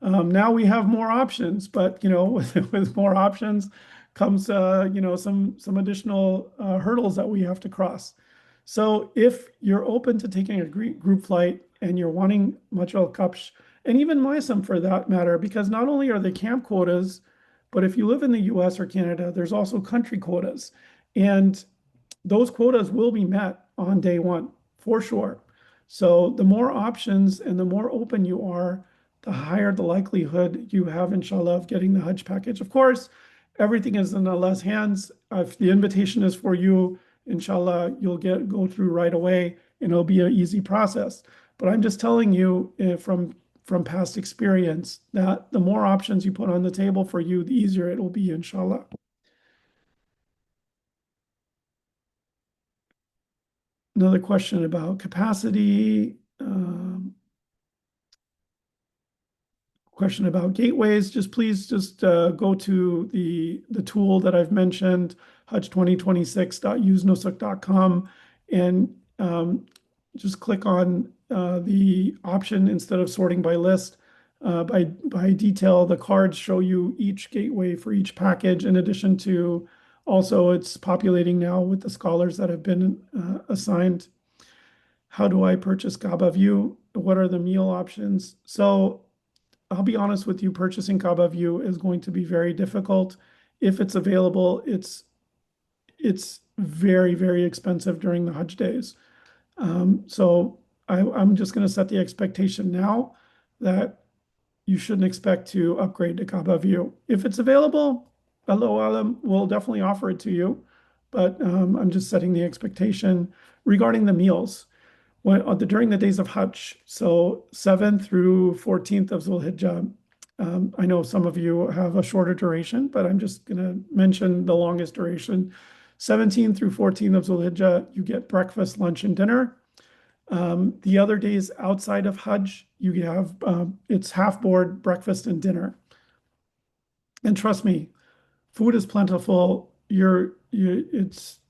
Now we have more options, but with more options comes some additional hurdles that we have to cross. So if you're open to taking a group flight and you're wanting Majr al-Kabsh, and even Muassam for that matter, because not only are the camp quotas But if you live in the US or Canada, there's also country quotas. And those quotas will be met on day one for sure. So the more options and the more open you are, the higher the likelihood you have, inshallah, of getting the Hajj package. Of course, everything is in Allah's hands. If the invitation is for you, inshallah, you'll go through right away and it'll be an easy process. But I'm just telling you from past experience that the more options you put on the table for you, the easier it will be, inshallah. Another question about capacity. Question about gateways, just please just go to the tool that I've mentioned, hajj2026.usenusuk.com, and just click on the option instead of sorting by list. By detail, the cards show you each gateway for each package, in addition to also it's populating now with the scholars that have been assigned. How do I purchase Kaaba View? What are the meal options? So I'll be honest with you, purchasing Kaaba View is going to be very difficult. If it's available, it's very, very expensive during the Hajj days. So I'm just going to set the expectation now that you shouldn't expect to upgrade to Kaaba View. If it's available, Allahu Alam, we'll definitely offer it to you. But I'm just setting the expectation regarding the meals during the days of Hajj, so 7th through 14th of Zulhijjah. I know some of you have a shorter duration, but I'm just going to mention the longest duration. 17th through 14th of Zulhijjah, you get breakfast, lunch, and dinner. The other days outside of Hajj, you have it's half board breakfast and dinner. And trust me, food is plentiful. It's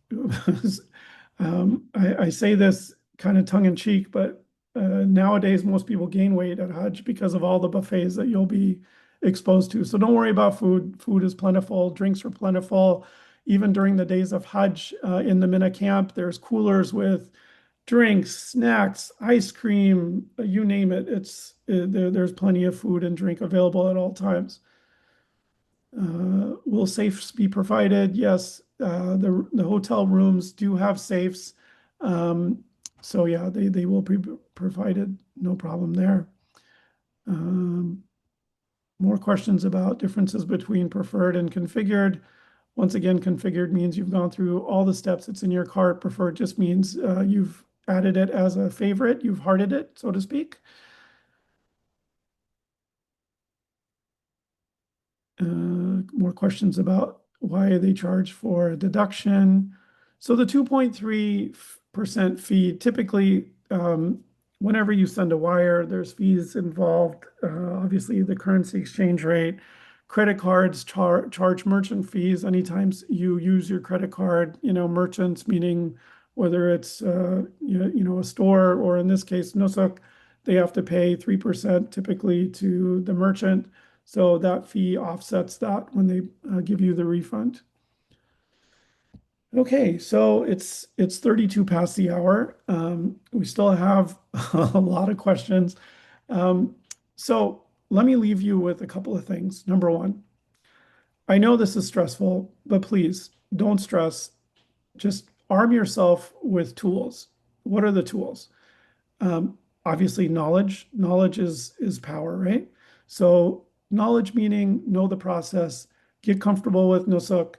I say this kind of tongue in cheek, but nowadays most people gain weight at Hajj because of all the buffets that you'll be exposed to. So don't worry about food. Food is plentiful. Drinks are plentiful. Even during the days of Hajj in the Mina camp, there's coolers with drinks, snacks, ice cream, you name it. There's plenty of food and drink available at all times. Will safes be provided? Yes, the hotel rooms do have safes. So yeah, they will be provided, no problem there. More questions about differences between preferred and configured. Once again, configured means you've gone through all the steps. It's in your cart. Preferred just means you've added it as a favorite. You've hearted it, so to speak. More questions about why they charge for a deduction. So the 2.3% fee, typically, whenever you send a wire, there's fees involved. Obviously, the currency exchange rate. Credit cards charge merchant fees anytime you use your credit card. Merchants meaning whether it's a store or in this case Nusuk, they have to pay 3% typically to the merchant. So that fee offsets that when they give you the refund. Okay, so it's 32 past the hour. We still have a lot of questions. So let me leave you with a couple of things. Number one, I know this is stressful, but please don't stress. Just arm yourself with tools. What are the tools? Obviously, knowledge. Knowledge is power, right? So knowledge meaning know the process, get comfortable with nusuk,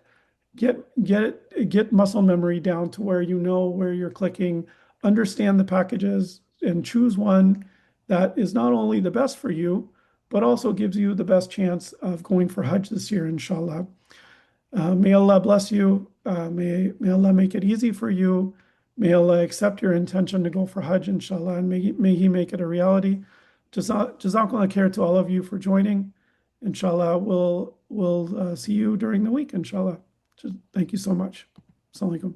get muscle memory down to where you know where you're clicking, understand the packages, and choose one that is not only the best for you, but also gives you the best chance of going for Hajj this year, inshallah. May Allah bless you. May Allah make it easy for you. May Allah accept your intention to go for Hajj, inshallah, and may He make it a reality. Jazakallah khair to all of you for joining. Inshallah, we'll see you during the week, inshallah. Thank you so much. Assalamu alaikum.